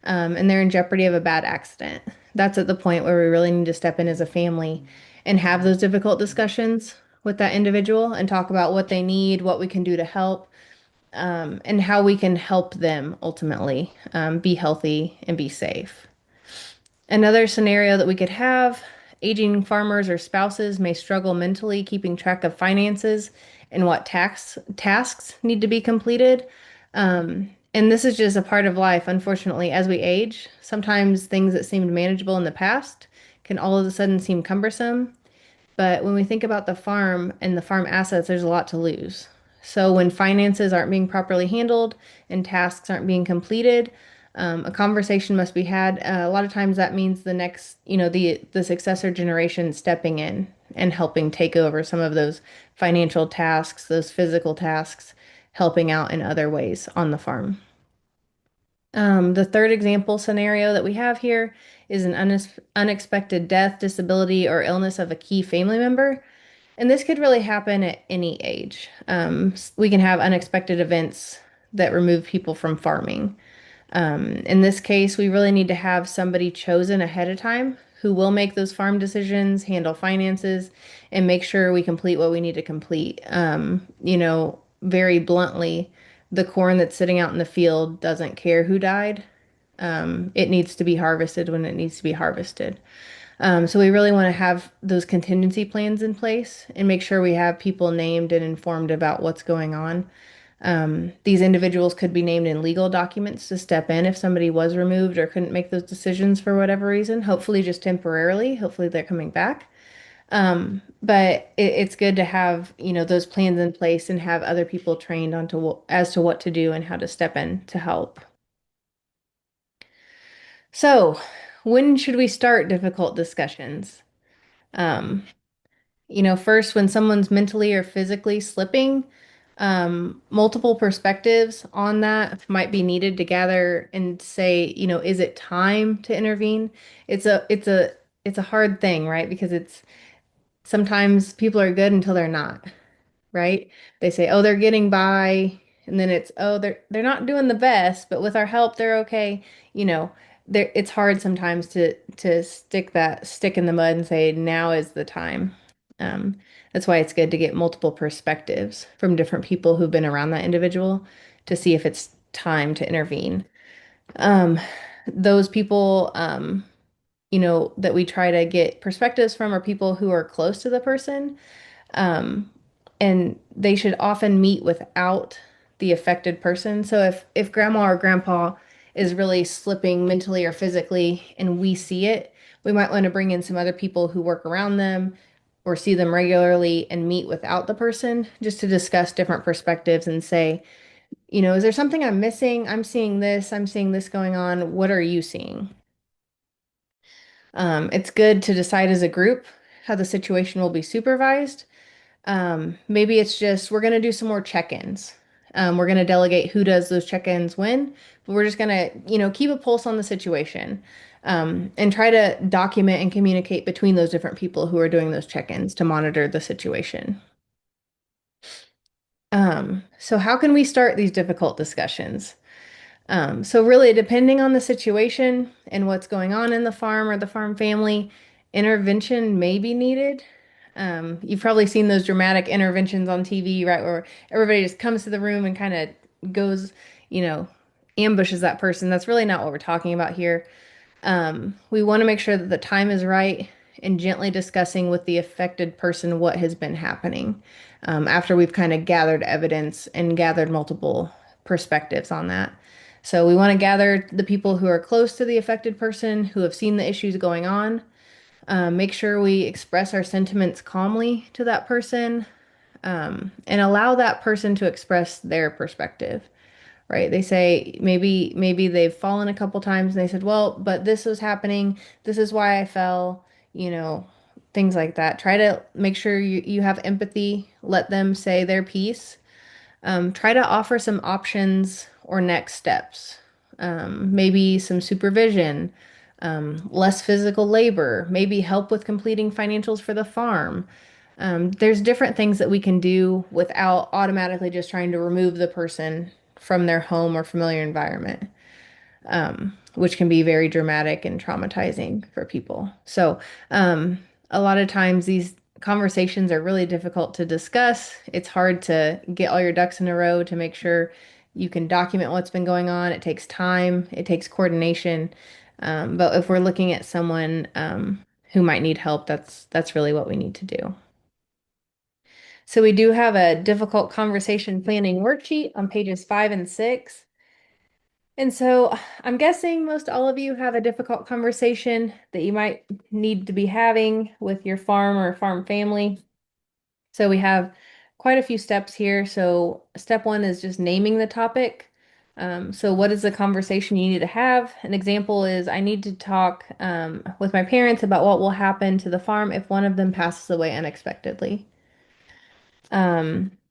and they're in jeopardy of a bad accident. That's at the point where we really need to step in as a family and have those difficult discussions with that individual and talk about what they need, what we can do to help, and how we can help them ultimately be healthy and be safe. Another scenario that we could have, aging farmers or spouses may struggle mentally keeping track of finances and what tax tasks need to be completed. And this is just a part of life, unfortunately, as we age. Sometimes things that seemed manageable in the past can all of a sudden seem cumbersome. But when we think about the farm and the farm assets, there's a lot to lose. So when finances aren't being properly handled and tasks aren't being completed, a conversation must be had. A lot of times that means the next, the successor generation stepping in and helping take over some of those financial tasks, those physical tasks, helping out in other ways on the farm. The third example scenario that we have here is an unexpected death, disability, or illness of a key family member. And this could really happen at any age. We can have unexpected events that remove people from farming. In this case, we really need to have somebody chosen ahead of time who will make those farm decisions, handle finances, and make sure we complete what we need to complete. Very bluntly, the corn that's sitting out in the field doesn't care who died. It needs to be harvested when it needs to be harvested. So we really want to have those contingency plans in place and make sure we have people named and informed about what's going on. These individuals could be named in legal documents to step in if somebody was removed or couldn't make those decisions for whatever reason, hopefully just temporarily. Hopefully they're coming back. But it's good to have, those plans in place and have other people trained as to what to do and how to step in to help. So, when should we start difficult discussions? Um, First, when someone's mentally or physically slipping, multiple perspectives on that might be needed to gather and say, is it time to intervene? It's a hard thing, right? Because it's sometimes people are good until they're not, right? They say, "Oh, they're getting by," and then it's, "Oh, they're not doing the best, but with our help, they're okay." You know, it's hard sometimes to stick in the mud and say, "Now is the time." Um, that's why it's good to get multiple perspectives from different people who've been around that individual to see if it's time to intervene. Um, those people, that we try to get perspectives from are people who are close to the person. Um, and they should often meet without the affected person. So if grandma or grandpa is really slipping mentally or physically and we see it, we might want to bring in some other people who work around them or see them regularly and meet without the person just to discuss different perspectives and say, is there something I'm missing? I'm seeing this going on. What are you seeing? It's good to decide as a group how the situation will be supervised. Maybe it's just we're going to do some more check-ins. We're going to delegate who does those check-ins when, but we're just going to, keep a pulse on the situation, and try to document and communicate between those different people who are doing those check-ins to monitor the situation. So how can we start these difficult discussions? So really, depending on the situation and what's going on in the farm or the farm family, intervention may be needed. You've probably seen those dramatic interventions on TV, right, where everybody just comes to the room and kind of goes, you know, ambushes that person. That's really not what we're talking about here. We want to make sure that the time is right and gently discussing with the affected person what has been happening, after we've kind of gathered evidence and gathered multiple perspectives on that. So we want to gather the people who are close to the affected person, who have seen the issues going on, make sure we express our sentiments calmly to that person, and allow that person to express their perspective, right? They say maybe they've fallen a couple times and they said, "Well, but this was happening. This is why I fell," you know, things like that. Try to make sure you have empathy, let them say their piece. Try to offer some options or next steps. Maybe some supervision, less physical labor, maybe help with completing financials for the farm. There's different things that we can do without automatically just trying to remove the person from their home or familiar environment, which can be very dramatic and traumatizing for people. So, a lot of times these conversations are really difficult to discuss. It's hard to get all your ducks in a row to make sure you can document what's been going on. It takes time, it takes coordination. But if we're looking at someone who might need help, that's really what we need to do. So we do have a difficult conversation planning worksheet on pages 5 and 6. And so I'm guessing most all of you have a difficult conversation that you might need to be having with your farm or farm family. So we have quite a few steps here. So step one is just naming the topic. So what is the conversation you need to have? An example is I need to talk with my parents about what will happen to the farm if one of them passes away unexpectedly.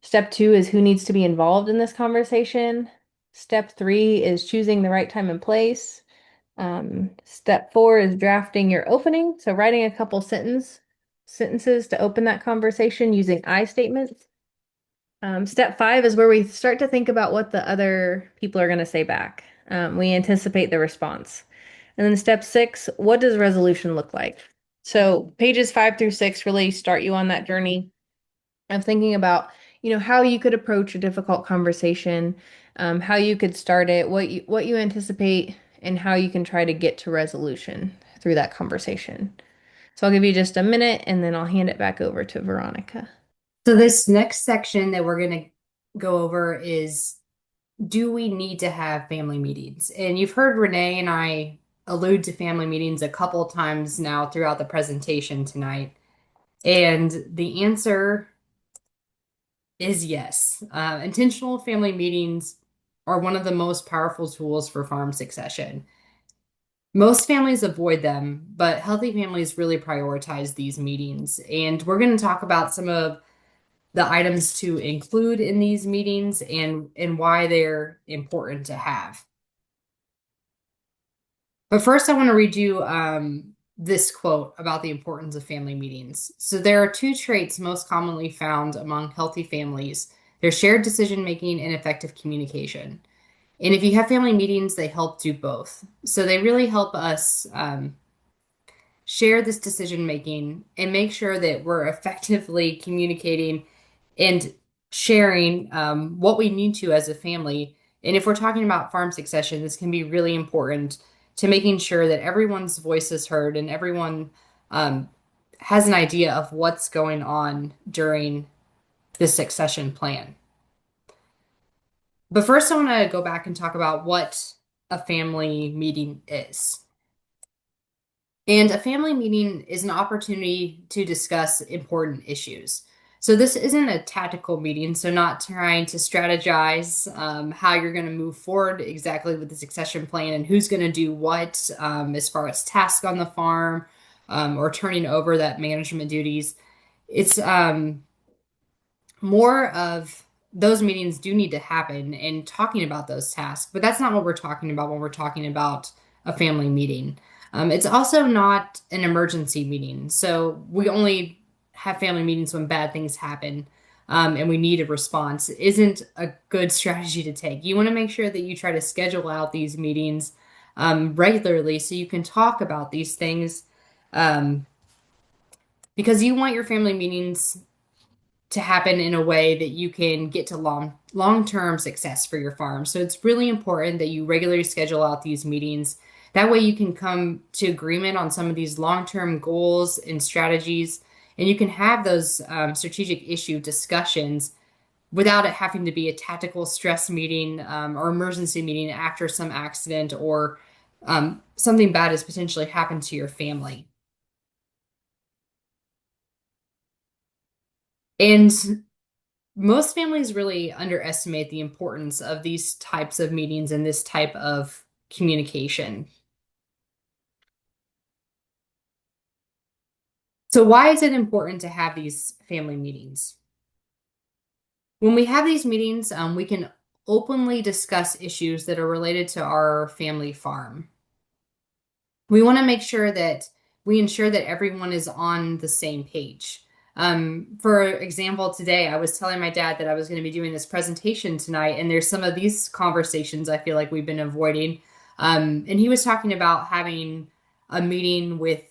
Step two is who needs to be involved in this conversation. Step three is choosing the right time and place. Step four is drafting your opening. So writing a couple sentences to open that conversation using I statements. Step five is where we start to think about what the other people are going to say back. We anticipate the response. And then step six, what does resolution look like? So pages 5 through 6 really start you on that journey of thinking about, how you could approach a difficult conversation, how you could start it, what you anticipate, and how you can try to get to resolution through that conversation. So I'll give you just a minute and then I'll hand it back over to Veronica. So this next section that we're going to go over is, do we need to have family meetings? And you've heard Renee and I allude to family meetings a couple times now throughout the presentation tonight. And the answer is yes. Intentional family meetings are one of the most powerful tools for farm succession. Most families avoid them, but healthy families really prioritize these meetings. And we're going to talk about some of the items to include in these meetings and why they're important to have. But first, I want to read you this quote about the importance of family meetings. So there are two traits most commonly found among healthy families. They're shared decision making and effective communication. And if you have family meetings, they help do both. So they really help us share this decision making and make sure that we're effectively communicating and sharing what we need to as a family. And if we're talking about farm succession, this can be really important to making sure that everyone's voice is heard and everyone has an idea of what's going on during the succession plan. But first, I want to go back and talk about what a family meeting is. And a family meeting is an opportunity to discuss important issues. So this isn't a tactical meeting, so not trying to strategize how you're going to move forward exactly with the succession plan and who's going to do what as far as tasks on the farm or turning over that management duties. It's more of those meetings do need to happen and talking about those tasks, but that's not what we're talking about when we're talking about a family meeting. It's also not an emergency meeting. So we only have family meetings when bad things happen and we need a response. It isn't a good strategy to take. You want to make sure that you try to schedule out these meetings regularly so you can talk about these things because you want your family meetings to happen in a way that you can get to long-term success for your farm. So it's really important that you regularly schedule out these meetings. That way you can come to agreement on some of these long-term goals and strategies, and you can have those strategic issue discussions without it having to be a tactical stress meeting or emergency meeting after some accident or something bad has potentially happened to your family. And Most families really underestimate the importance of these types of meetings and this type of communication. So, why is it important to have these family meetings? When we have these meetings, we can openly discuss issues that are related to our family farm. We want to make sure that we ensure that everyone is on the same page. For example, today I was telling my dad that I was going to be doing this presentation tonight, and there's some of these conversations I feel like we've been avoiding. And he was talking about having a meeting with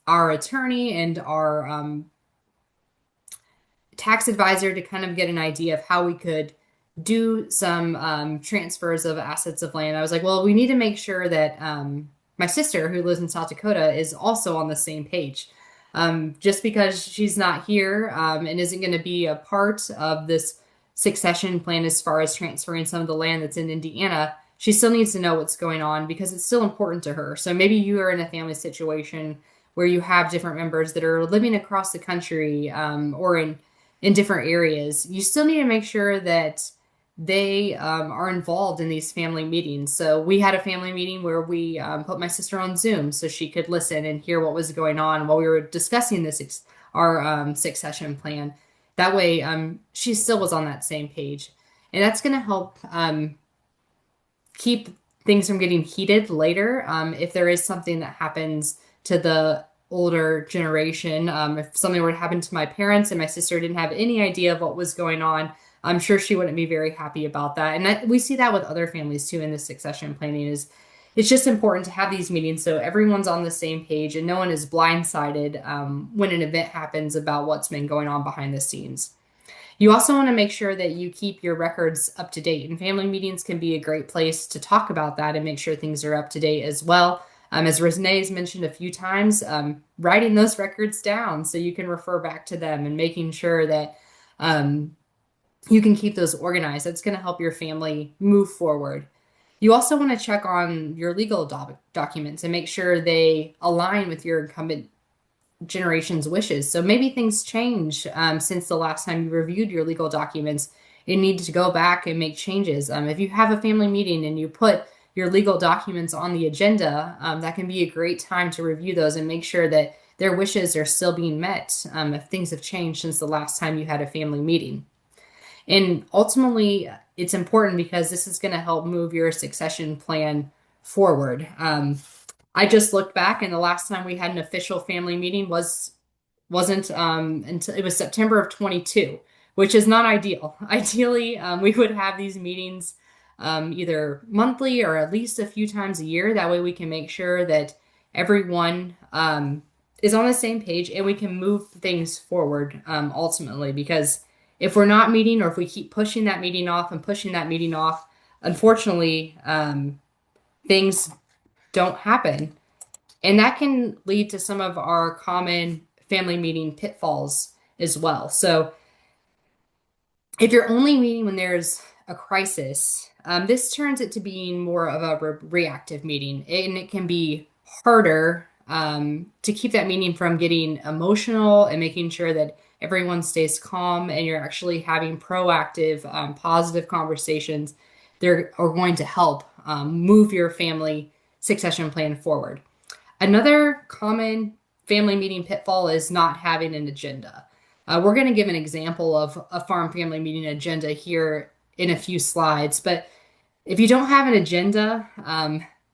our attorney and our tax advisor to kind of get an idea of how we could do some transfers of assets of land. I was like, well, we need to make sure that my sister, who lives in South Dakota, is also on the same page. Just because she's not here and isn't going to be a part of this succession plan as far as transferring some of the land that's in Indiana, she still needs to know what's going on because it's still important to her. So maybe you are in a family situation where you have different members that are living across the country or in different areas. You still need to make sure that they are involved in these family meetings. So we had a family meeting where we put my sister on Zoom so she could listen and hear what was going on while we were discussing our succession plan. That way, she still was on that same page, and that's going to help keep things from getting heated later. If there is something that happens to the older generation, if something were to happen to my parents and my sister didn't have any idea of what was going on, I'm sure she wouldn't be very happy about that. And we see that with other families too in the succession planning is it's just important to have these meetings so everyone's on the same page and no one is blindsided when an event happens about what's been going on behind the scenes. You also want to make sure that you keep your records up to date, and family meetings can be a great place to talk about that and make sure things are up to date as well. As Renee has mentioned a few times, writing those records down so you can refer back to them and making sure that you can keep those organized. That's going to help your family move forward. You also want to check on your legal documents and make sure they align with your incumbent generation's wishes. So maybe things change since the last time you reviewed your legal documents. You need to go back and make changes. If you have a family meeting and you put your legal documents on the agenda, that can be a great time to review those and make sure that their wishes are still being met if things have changed since the last time you had a family meeting. And ultimately, it's important because this is going to help move your succession plan forward. I just looked back, and the last time we had an official family meeting wasn't until it was September of 22, which is not ideal. Ideally, we would have these meetings either monthly or at least a few times a year. That way, we can make sure that everyone is on the same page and we can move things forward ultimately. Because if we're not meeting or if we keep pushing that meeting off and pushing that meeting off, unfortunately, things don't happen. And that can lead to some of our common family meeting pitfalls as well. So if you're only meeting when there's a crisis, this turns it to being more of a reactive meeting, and it can be harder to keep that meeting from getting emotional and making sure that everyone stays calm and you're actually having proactive, positive conversations that are going to help move your family succession plan forward. Another common family meeting pitfall is not having an agenda. We're going to give an example of a farm family meeting agenda here in a few slides, but if you don't have an agenda,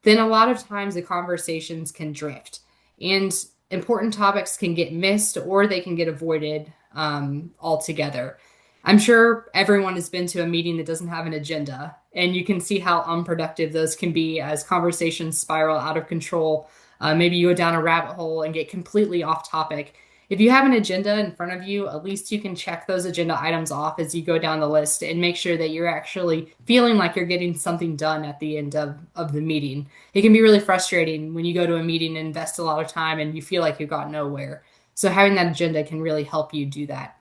then a lot of times the conversations can drift and important topics can get missed or they can get avoided altogether. I'm sure everyone has been to a meeting that doesn't have an agenda, and you can see how unproductive those can be as conversations spiral out of control. Maybe you go down a rabbit hole and get completely off topic. If you have an agenda in front of you, at least you can check those agenda items off as you go down the list and make sure that you're actually feeling like you're getting something done at the end of the meeting. It can be really frustrating when you go to a meeting and invest a lot of time and you feel like you got nowhere. So having that agenda can really help you do that.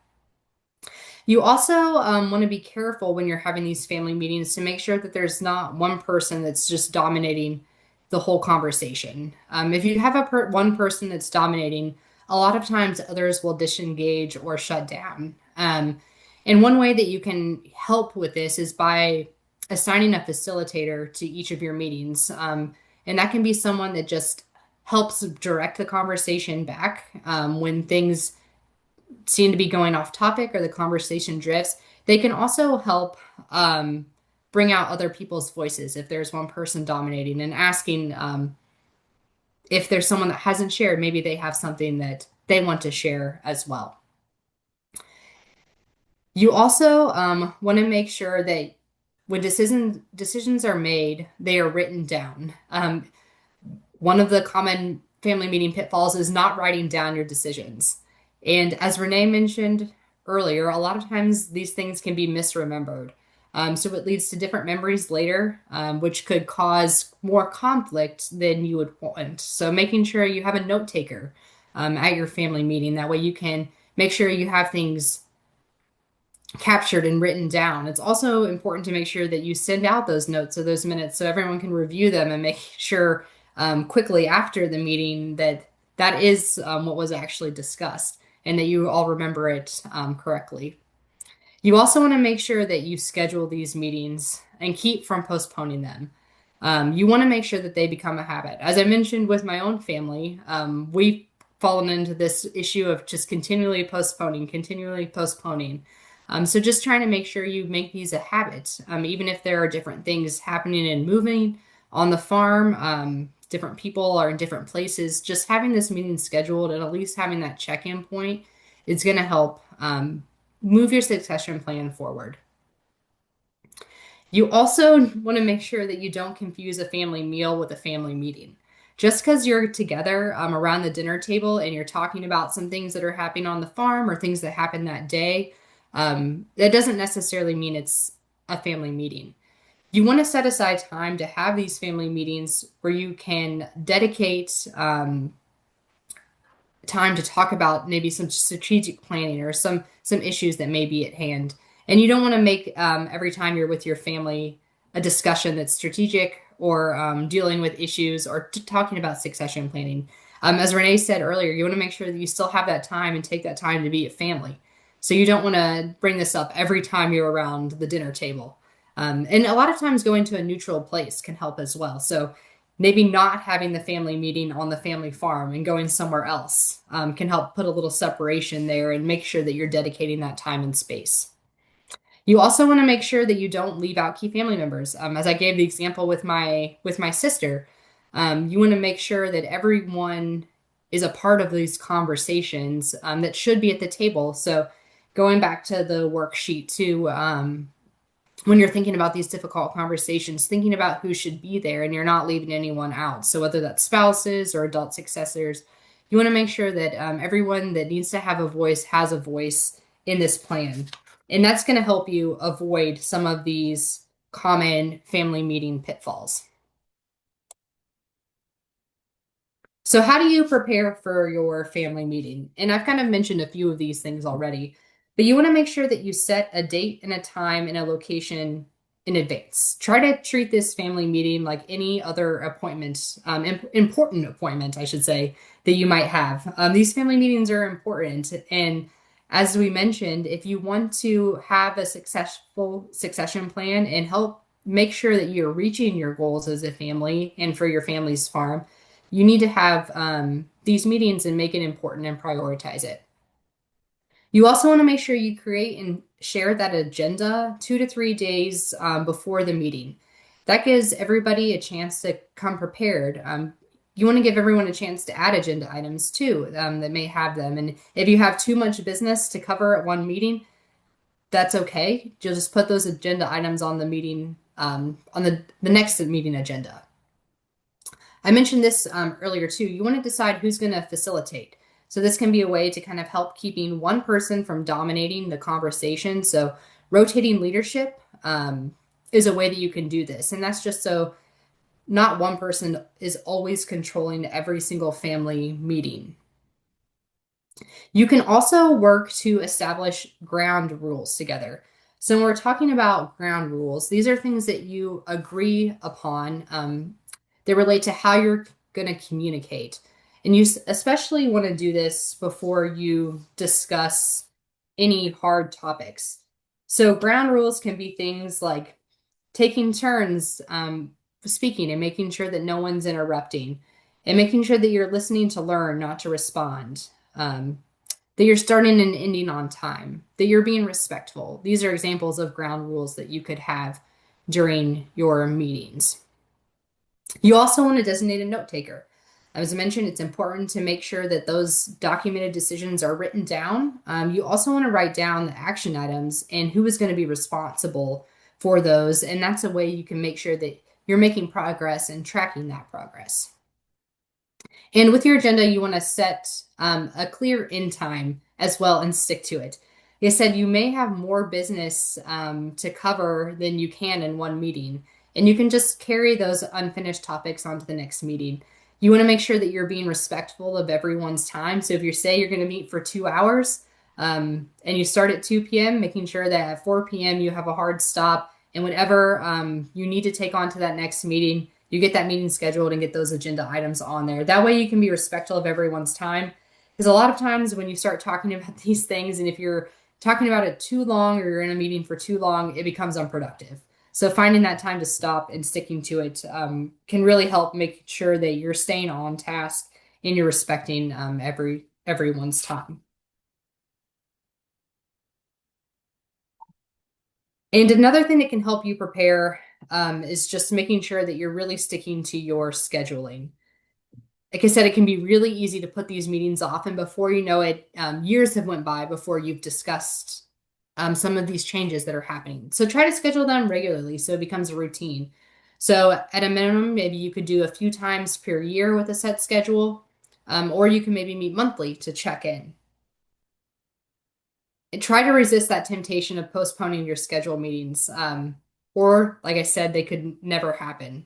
You also want to be careful when you're having these family meetings to make sure that there's not one person that's just dominating the whole conversation. If you have one person that's dominating, a lot of times others will disengage or shut down. And one way that you can help with this is by assigning a facilitator to each of your meetings. And that can be someone that just helps direct the conversation back when things seem to be going off topic or the conversation drifts. They can also help bring out other people's voices if there's one person dominating and asking if there's someone that hasn't shared, maybe they have something that they want to share as well. You also want to make sure that when decisions are made, they are written down. One of the common family meeting pitfalls is not writing down your decisions. And as Renee mentioned earlier, a lot of times these things can be misremembered. So it leads to different memories later, which could cause more conflict than you would want. So making sure you have a note taker at your family meeting. That way you can make sure you have things captured and written down. It's also important to make sure that you send out those notes or those minutes so everyone can review them and make sure quickly after the meeting that that is what was actually discussed and that you all remember it correctly. You also want to make sure that you schedule these meetings and keep from postponing them. You want to make sure that they become a habit. As I mentioned with my own family, we've fallen into this issue of just continually postponing, continually postponing. So just trying to make sure you make these a habit, even if there are different things happening and moving on the farm, different people are in different places. Just having this meeting scheduled and at least having that check-in point is going to help move your succession plan forward. You also want to make sure that you don't confuse a family meal with a family meeting. Just because you're together around the dinner table and you're talking about some things that are happening on the farm or things that happened that day, that doesn't necessarily mean it's a family meeting. You want to set aside time to have these family meetings where you can dedicate time to talk about maybe some strategic planning or some issues that may be at hand. And you don't want to make every time you're with your family a discussion that's strategic or dealing with issues or talking about succession planning. As Renee said earlier, you want to make sure that you still have that time and take that time to be a family. So you don't want to bring this up every time you're around the dinner table. And a lot of times going to a neutral place can help as well. So maybe not having the family meeting on the family farm and going somewhere else can help put a little separation there and make sure that you're dedicating that time and space. You also want to make sure that you don't leave out key family members. As I gave the example with my sister, you want to make sure that everyone is a part of these conversations that should be at the table. So going back to the worksheet too, when you're thinking about these difficult conversations, thinking about who should be there and you're not leaving anyone out. So whether that's spouses or adult successors, you want to make sure that everyone that needs to have a voice has a voice in this plan. And that's going to help you avoid some of these common family meeting pitfalls. So how do you prepare for your family meeting? And I've kind of mentioned a few of these things already, but you want to make sure that you set a date and a time and a location in advance. Try to treat this family meeting like any other appointment, important appointment, I should say, that you might have. These family meetings are important. And as we mentioned, if you want to have a successful succession plan and help make sure that you're reaching your goals as a family and for your family's farm, you need to have these meetings and make it important and prioritize it. You also want to make sure you create and share that agenda 2 to 3 days before the meeting. That gives everybody a chance to come prepared. You want to give everyone a chance to add agenda items too that may have them. And if you have too much business to cover at one meeting, that's okay. You'll just put those agenda items on the meeting, on the next meeting agenda. I mentioned this earlier too. You want to decide who's going to facilitate. So this can be a way to kind of help keeping one person from dominating the conversation. So rotating leadership is a way that you can do this. And that's just so not one person is always controlling every single family meeting. You can also work to establish ground rules together. So when we're talking about ground rules, these are things that you agree upon. They relate to how you're going to communicate. And you especially want to do this before you discuss any hard topics. So ground rules can be things like taking turns speaking and making sure that no one's interrupting, and making sure that you're listening to learn, not to respond. That you're starting and ending on time, that you're being respectful. These are examples of ground rules that you could have during your meetings. You also want to designate a note taker. As I mentioned, it's important to make sure that those documented decisions are written down. You also want to write down the action items and who is going to be responsible for those. And that's a way you can make sure that you're making progress and tracking that progress. And with your agenda, you want to set a clear end time as well and stick to it. Like I said, you may have more business to cover than you can in one meeting, and you can just carry those unfinished topics onto the next meeting. You want to make sure that you're being respectful of everyone's time. So if you say you're going to meet for 2 hours and you start at 2 p.m., making sure that at 4 p.m. you have a hard stop, and whatever you need to take on to that next meeting, you get that meeting scheduled and get those agenda items on there. That way you can be respectful of everyone's time. Because a lot of times when you start talking about these things, and if you're talking about it too long or you're in a meeting for too long, it becomes unproductive. So finding that time to stop and sticking to it can really help make sure that you're staying on task and you're respecting everyone's time. And another thing that can help you prepare is just making sure that you're really sticking to your scheduling. Like I said, it can be really easy to put these meetings off, and before you know it, years have went by before you've discussed some of these changes that are happening. So try to schedule them regularly so it becomes a routine. So at a minimum, maybe you could do a few times per year with a set schedule, or you can maybe meet monthly to check in. And try to resist that temptation of postponing your scheduled meetings. Or, like I said, they could never happen.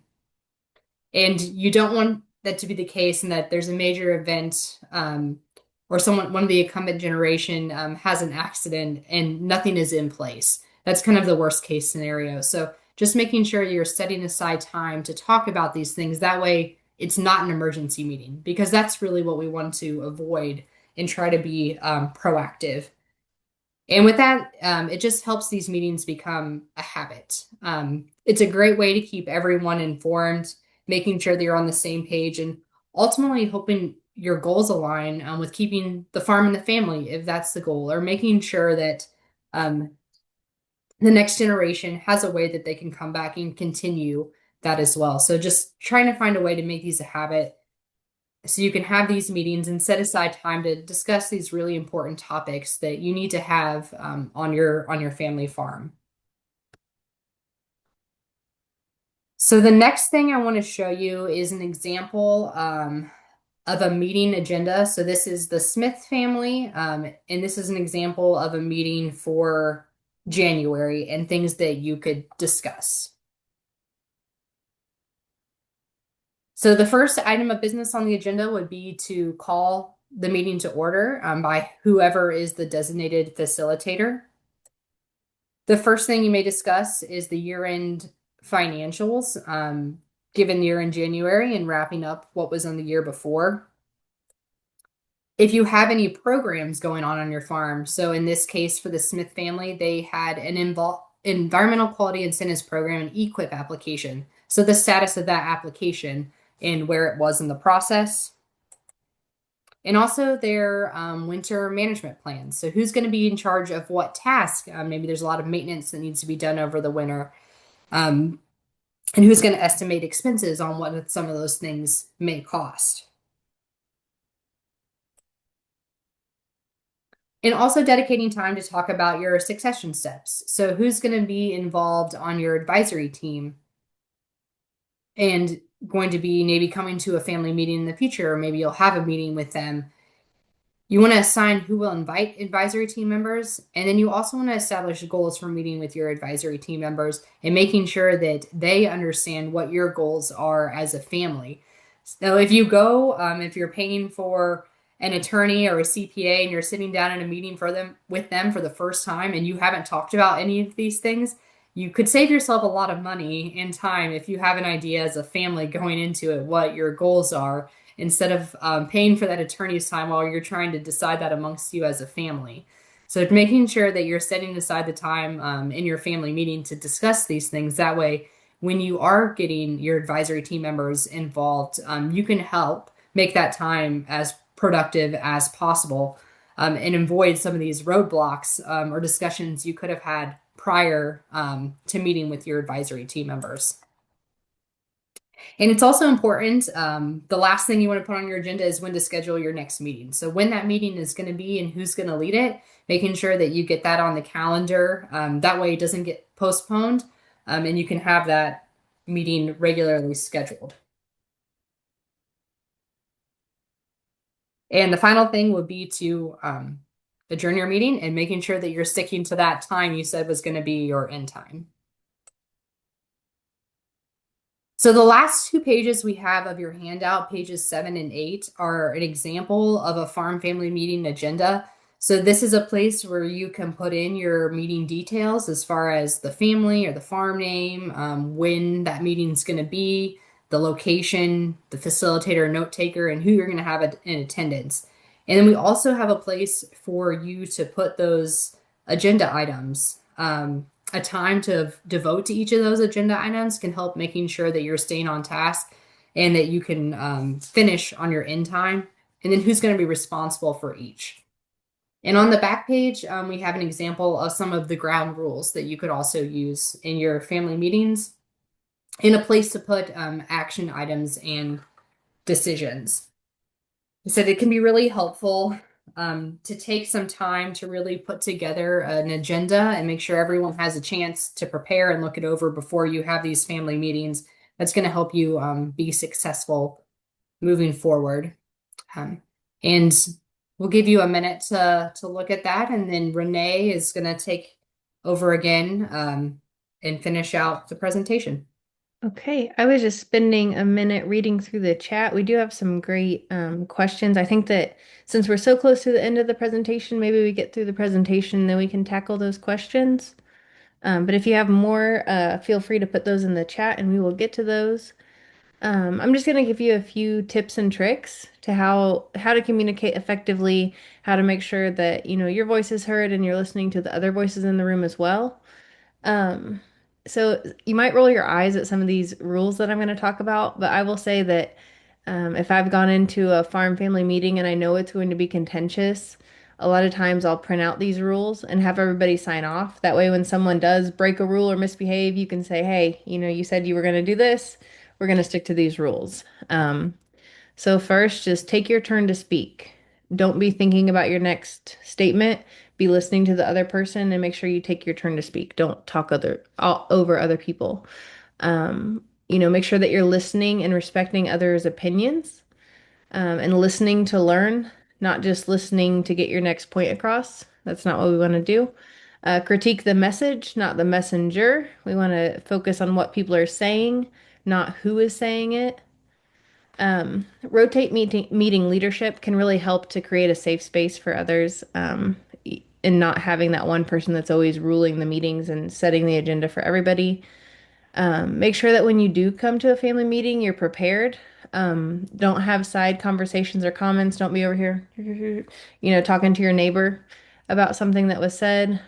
And you don't want that to be the case and that there's a major event or one of the incumbent generation has an accident and nothing is in place. That's kind of the worst case scenario. So just making sure you're setting aside time to talk about these things. That way it's not an emergency meeting, because that's really what we want to avoid and try to be proactive. And with that, it just helps these meetings become a habit. It's a great way to keep everyone informed, making sure that you're on the same page, and ultimately hoping your goals align with keeping the farm in the family, if that's the goal, or making sure that the next generation has a way that they can come back and continue that as well. So just trying to find a way to make these a habit so you can have these meetings and set aside time to discuss these really important topics that you need to have on your family farm. So the next thing I want to show you is an example of a meeting agenda. So this is the Smith family, and this is an example of a meeting for January and things that you could discuss. So the first item of business on the agenda would be to call the meeting to order by whoever is the designated facilitator. The first thing you may discuss is the year-end financials, given the year in January and wrapping up what was on the year before. If you have any programs going on your farm, so in this case for the Smith family, they had an environmental quality incentives program and EQIP application. So the status of that application and where it was in the process. And also their winter management plans. So who's going to be in charge of what task? Maybe there's a lot of maintenance that needs to be done over the winter. And who's going to estimate expenses on what some of those things may cost. And also dedicating time to talk about your succession steps. So who's going to be involved on your advisory team and going to be maybe coming to a family meeting in the future, or maybe you'll have a meeting with them. You want to assign who will invite advisory team members, and then you also want to establish goals for meeting with your advisory team members and making sure that they understand what your goals are as a family. So if you go, if you're paying for an attorney or a CPA and you're sitting down in a meeting with them for the first time and you haven't talked about any of these things, you could save yourself a lot of money and time if you have an idea as a family going into it what your goals are, instead of paying for that attorney's time while you're trying to decide that amongst you as a family. So making sure that you're setting aside the time in your family meeting to discuss these things. That way, when you are getting your advisory team members involved, you can help make that time as productive as possible and avoid some of these roadblocks or discussions you could have had prior to meeting with your advisory team members. And it's also important, the last thing you want to put on your agenda is when to schedule your next meeting. So when that meeting is going to be and who's going to lead it, making sure that you get that on the calendar. That way it doesn't get postponed, and you can have that meeting regularly scheduled. And the final thing would be to adjourn your meeting and making sure that you're sticking to that time you said was going to be your end time. So the last two pages we have of your handout, pages 7 and 8, are an example of a farm family meeting agenda. So this is a place where you can put in your meeting details as far as the family or the farm name, when that meeting's going to be, the location, the facilitator, note taker, and who you're going to have in attendance. And then we also have a place for you to put those agenda items. A time to devote to each of those agenda items can help making sure that you're staying on task and that you can finish on your end time, and then who's going to be responsible for each. And on the back page, we have an example of some of the ground rules that you could also use in your family meetings, in a place to put action items and decisions. So it can be really helpful to take some time to really put together an agenda and make sure everyone has a chance to prepare and look it over before you have these family meetings. That's going to help you be successful moving forward. And we'll give you a minute to look at that, and then Renee is going to take over again and finish out the presentation. Okay, I was just spending a minute reading through the chat. We do have some great questions. I think that since we're so close to the end of the presentation, maybe we get through the presentation, then we can tackle those questions. But if you have more, feel free to put those in the chat and we will get to those. I'm just going to give you a few tips and tricks to how to communicate effectively, how to make sure that, your voice is heard and you're listening to the other voices in the room as well. Um, so you might roll your eyes at some of these rules that I'm going to talk about, but I will say that if I've gone into a farm family meeting and I know it's going to be contentious, a lot of times I'll print out these rules and have everybody sign off. That way, when someone does break a rule or misbehave, you can say, hey, you said you were going to do this. We're going to stick to these rules. So first, just take your turn to speak. Don't be thinking about your next statement. Be listening to the other person and make sure you take your turn to speak. Don't talk over other people. Make sure that you're listening and respecting others' opinions, and listening to learn, not just listening to get your next point across. That's not what we want to do. Critique the message, not the messenger. We want to focus on what people are saying, not who is saying it. Rotate meeting leadership can really help to create a safe space for others, and not having that one person that's always ruling the meetings and setting the agenda for everybody. Make sure that when you do come to a family meeting, you're prepared. Don't have side conversations or comments. Don't be over here, talking to your neighbor about something that was said.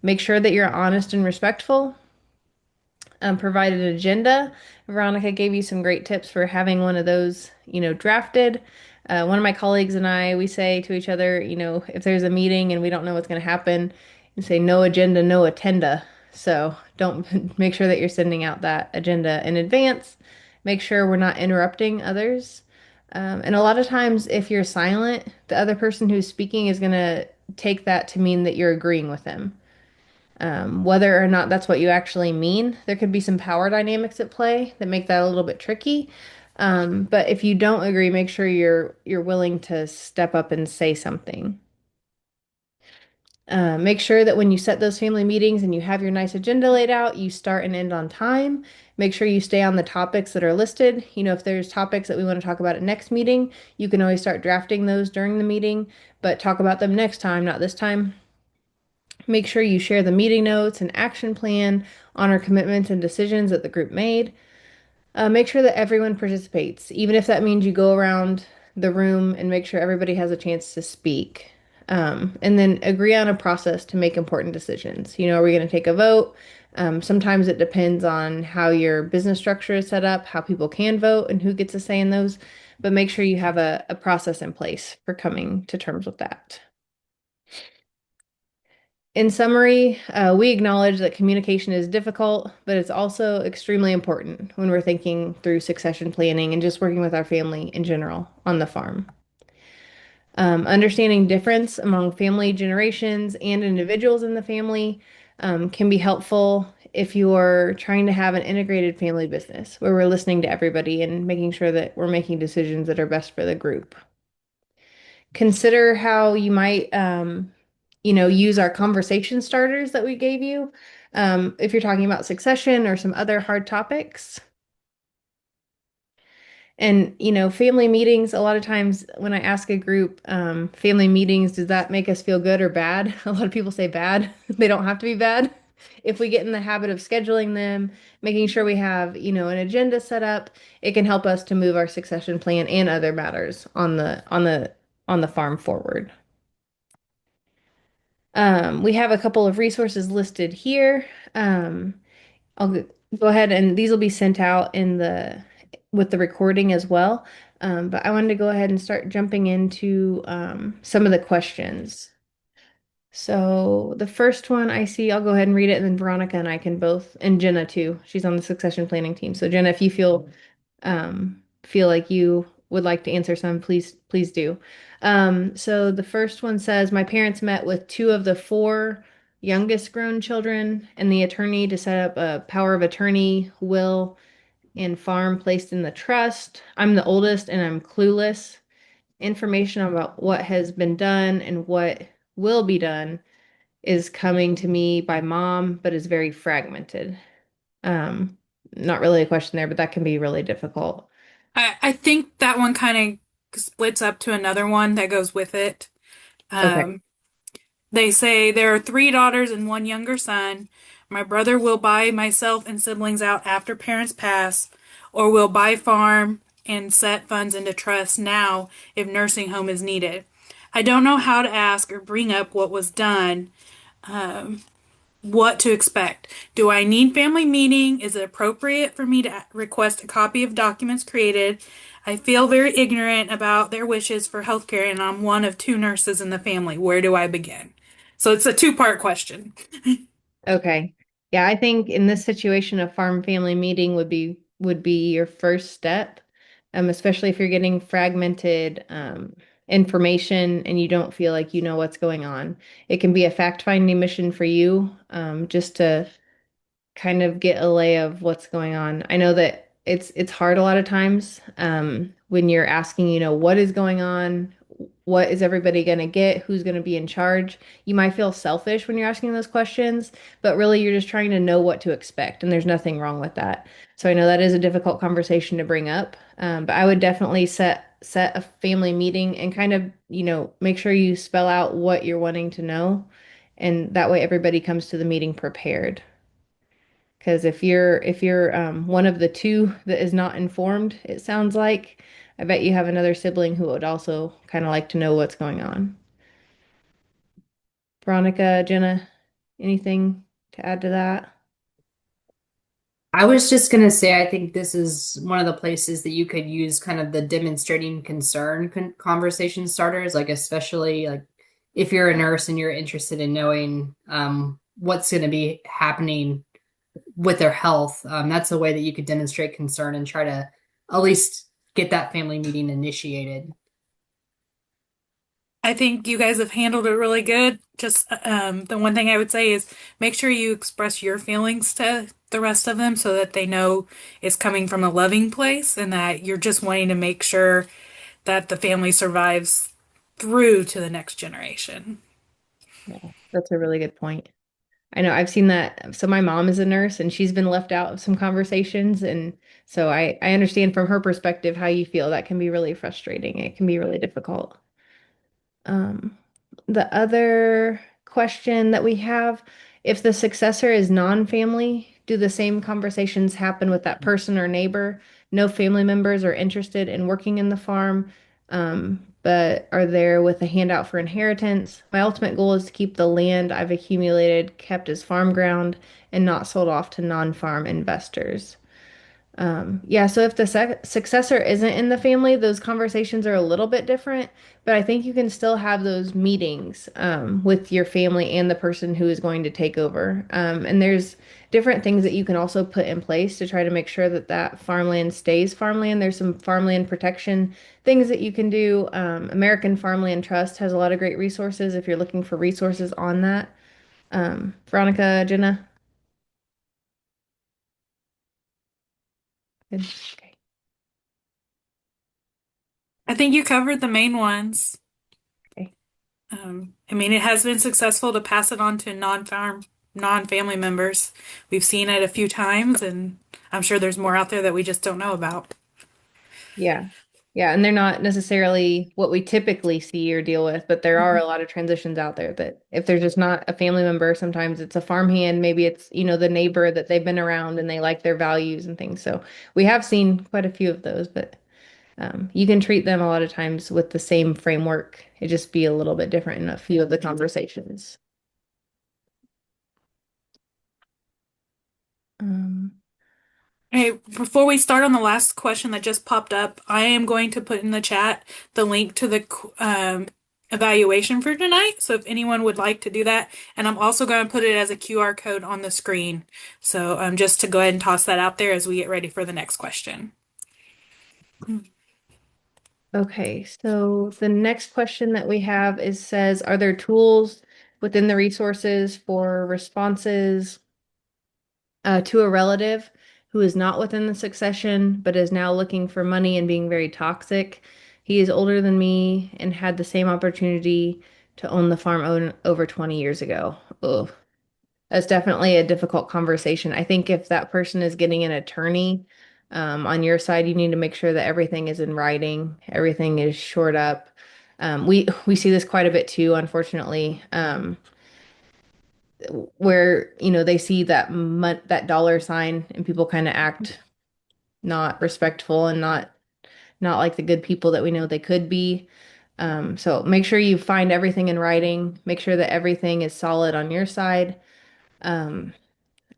Make sure that you're honest and respectful. Provide an agenda. Veronica gave you some great tips for having one of those, drafted. One of my colleagues and I, we say to each other, if there's a meeting and we don't know what's going to happen, you say no agenda, no attenda. So don't make sure that you're sending out that agenda in advance. Make sure we're not interrupting others. And a lot of times, if you're silent, the other person who's speaking is going to take that to mean that you're agreeing with them. Whether or not that's what you actually mean, there could be some power dynamics at play that make that a little bit tricky. But if you don't agree, make sure you're willing to step up and say something. Make sure that when you set those family meetings and you have your nice agenda laid out, you start and end on time. Make sure you stay on the topics that are listed. If there's topics that we want to talk about at next meeting, you can always start drafting those during the meeting, but talk about them next time, not this time. Make sure you share the meeting notes and action plan, honor commitments and decisions that the group made. Make sure that everyone participates, even if that means you go around the room and make sure everybody has a chance to speak. And then agree on a process to make important decisions. Are we going to take a vote? Sometimes it depends on how your business structure is set up, how people can vote, and who gets a say in those. But make sure you have a process in place for coming to terms with that. In summary, we acknowledge that communication is difficult, but it's also extremely important when we're thinking through succession planning and just working with our family in general on the farm. Understanding difference among family generations and individuals in the family can be helpful if you're trying to have an integrated family business where we're listening to everybody and making sure that we're making decisions that are best for the group. Consider how you might, use our conversation starters that we gave you if you're talking about succession or some other hard topics. And, family meetings, a lot of times when I ask a group, family meetings, does that make us feel good or bad? A lot of people say bad. They don't have to be bad. If we get in the habit of scheduling them, making sure we have, an agenda set up, it can help us to move our succession plan and other matters on the farm forward. We have a couple of resources listed here. I'll go ahead and these will be sent out in the with the recording as well. But I wanted to go ahead and start jumping into some of the questions. So the first one I see, I'll go ahead and read it, and then Veronica and I can both, and Jenna too. She's on the succession planning team. So Jenna, if you feel like you would like to answer some, please do. So the first one says, my parents met with two of the four youngest grown children and the attorney to set up a power of attorney, will, and farm placed in the trust. I'm the oldest and I'm clueless. Information about what has been done and what will be done is coming to me by mom, but is very fragmented. Um, Not really a question there, but that can be really difficult. I think that one kind of splits up to another one that goes with it. Okay. Um, they say there are three daughters and one younger son. My brother will buy myself and siblings out after parents pass, or will buy farm and set funds into trust now if nursing home is needed. I don't know how to ask or bring up what was done, what to expect. Do I need family meeting? Is it appropriate for me to request a copy of documents created? I feel very ignorant about their wishes for healthcare, and I'm one of two nurses in the family. Where do I begin? So it's a two-part question. Okay. Yeah, I think in this situation, a farm family meeting would be your first step, especially if you're getting fragmented information and you don't feel like you know what's going on. It can be a fact-finding mission for you, just to kind of get a lay of what's going on. I know that it's hard a lot of times when you're asking, what is going on, what is everybody going to get, who's going to be in charge. You might feel selfish when you're asking those questions, but really you're just trying to know what to expect, and there's nothing wrong with that. So I know that is a difficult conversation to bring up, but I would definitely set a family meeting and kind of, make sure you spell out what you're wanting to know, and that way everybody comes to the meeting prepared. Because if you're one of the two that is not informed, it sounds like, I bet you have another sibling who would also kind of like to know what's going on. Veronica, Jenna, anything to add to that? I was just gonna say, I think this is one of the places that you could use kind of the demonstrating concern conversation starters, like especially like if you're a nurse and you're interested in knowing what's going to be happening with their health. That's a way that you could demonstrate concern and try to at least get that family meeting initiated. I think you guys have handled it really good. Just the one thing I would say is make sure you express your feelings to the rest of them so that they know it's coming from a loving place and that you're just wanting to make sure that the family survives through to the next generation. Yeah, that's a really good point. I know I've seen that. So my mom is a nurse and she's been left out of some conversations. And so I understand from her perspective how you feel. That can be really frustrating. It can be really difficult. Um, the other question that we have, if the successor is non-family, do the same conversations happen with that person or neighbor? No family members are interested in working in the farm. but are there with a handout for inheritance. My ultimate goal is to keep the land I've accumulated kept as farm ground and not sold off to non-farm investors. Yeah, so if the successor isn't in the family, those conversations are a little bit different, but I think you can still have those meetings with your family and the person who is going to take over. And there's different things that you can also put in place to try to make sure that that farmland stays farmland. There's some farmland protection things that you can do. American Farmland Trust has a lot of great resources if you're looking for resources on that. Veronica, Jenna? Good. Okay. I think you covered the main ones. Okay. I mean, it has been successful to pass it on to non-family members. We've seen it a few times, and I'm sure there's more out there that we just don't know about. Yeah. Yeah, and they're not necessarily what we typically see or deal with, but there are Mhm. a lot of transitions out there that if there's just not a family member, sometimes it's a farmhand, maybe it's, the neighbor that they've been around and they like their values and things. So we have seen quite a few of those, but you can treat them a lot of times with the same framework. It just be a little bit different in a few of the conversations. Um, Hey, before we start on the last question that just popped up, I am going to put in the chat the link to the evaluation for tonight. So if anyone would like to do that, and I'm also going to put it as a QR code on the screen. So just to go ahead and toss that out there as we get ready for the next question. Okay, so the next question that we have is says, are there tools within the resources for responses to a relative who is not within the succession but is now looking for money and being very toxic? He is older than me and had the same opportunity to own the farm over 20 years ago. Ugh. That's definitely a difficult conversation. I think if that person is getting an attorney, on your side, you need to make sure that everything is in writing, everything is shored up. We see this quite a bit too, unfortunately, where they see that dollar sign and people kind of act not respectful and not like the good people that we know they could be. So make sure you find everything in writing. Make sure that everything is solid on your side. Um,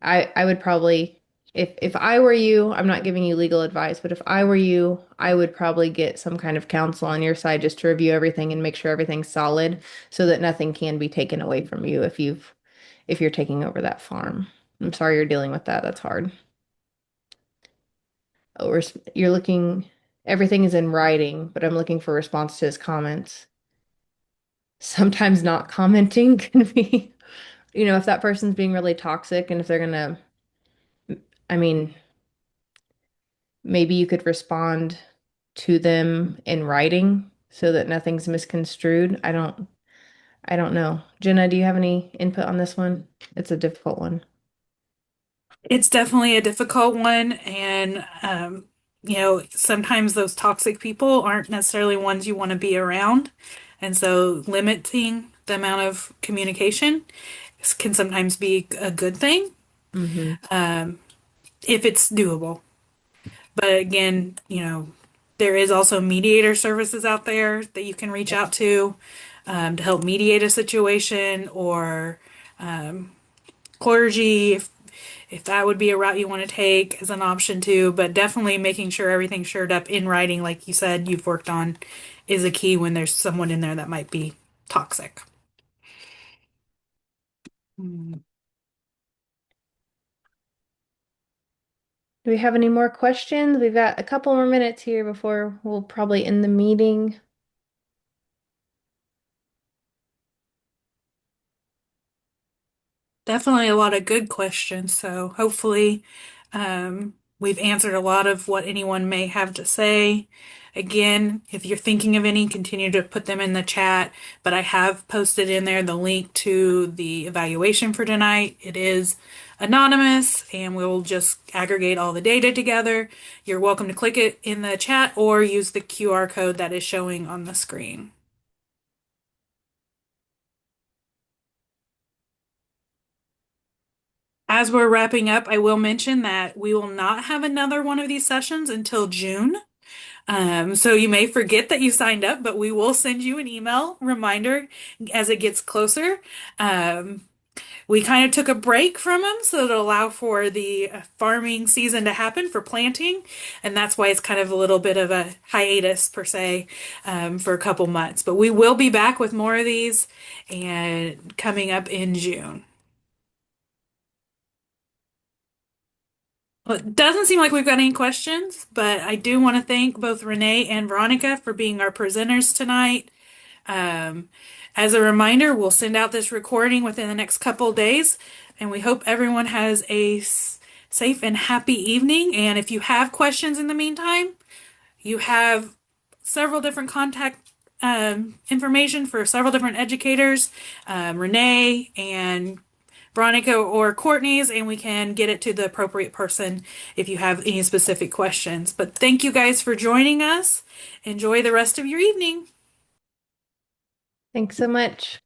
I would probably if I were you, I'm not giving you legal advice, but if I were you, I would probably get some kind of counsel on your side just to review everything and make sure everything's solid so that nothing can be taken away from you if you're taking over that farm. I'm sorry you're dealing with that. That's hard. Oh, you're looking everything is in writing, but I'm looking for response to his comments. Sometimes not commenting can be, if that person's being really toxic and if they're gonna, I mean, maybe you could respond to them in writing so that nothing's misconstrued. I don't know. Jenna, do you have any input on this one? It's a difficult one. It's definitely a difficult one, and sometimes those toxic people aren't necessarily ones you want to be around, and so limiting the amount of communication can sometimes be a good thing Hmm. if it's doable. But again, there is also mediator services out there that you can reach out to help mediate a situation, or clergy if that would be a route you want to take as an option too, but definitely making sure everything's shored up in writing, like you said, you've worked on, is a key when there's someone in there that might be toxic. Hmm. Do we have any more questions? We've got a couple more minutes here before we'll probably end the meeting. Definitely a lot of good questions. So hopefully, we've answered a lot of what anyone may have to say. Again, if you're thinking of any, continue to put them in the chat. But I have posted in there the link to the evaluation for tonight. It is anonymous and we'll just aggregate all the data together. You're welcome to click it in the chat or use the QR code that is showing on the screen. As we're wrapping up, I will mention that we will not have another one of these sessions until June. So you may forget that you signed up, but we will send you an email reminder as it gets closer. Um, we kind of took a break from them so to allow for the farming season to happen for planting, and that's why it's kind of a little bit of a hiatus per se for a couple months. But we will be back with more of these and coming up in June. Well, it doesn't seem like we've got any questions, but I do want to thank both Renee and Veronica for being our presenters tonight. Um, as a reminder, we'll send out this recording within the next couple days, and we hope everyone has a safe and happy evening. And if you have questions in the meantime, you have several different contact information for several different educators, Renee and Veronica or Courtney's, and we can get it to the appropriate person if you have any specific questions. But thank you guys for joining us. Enjoy the rest of your evening. Thanks so much.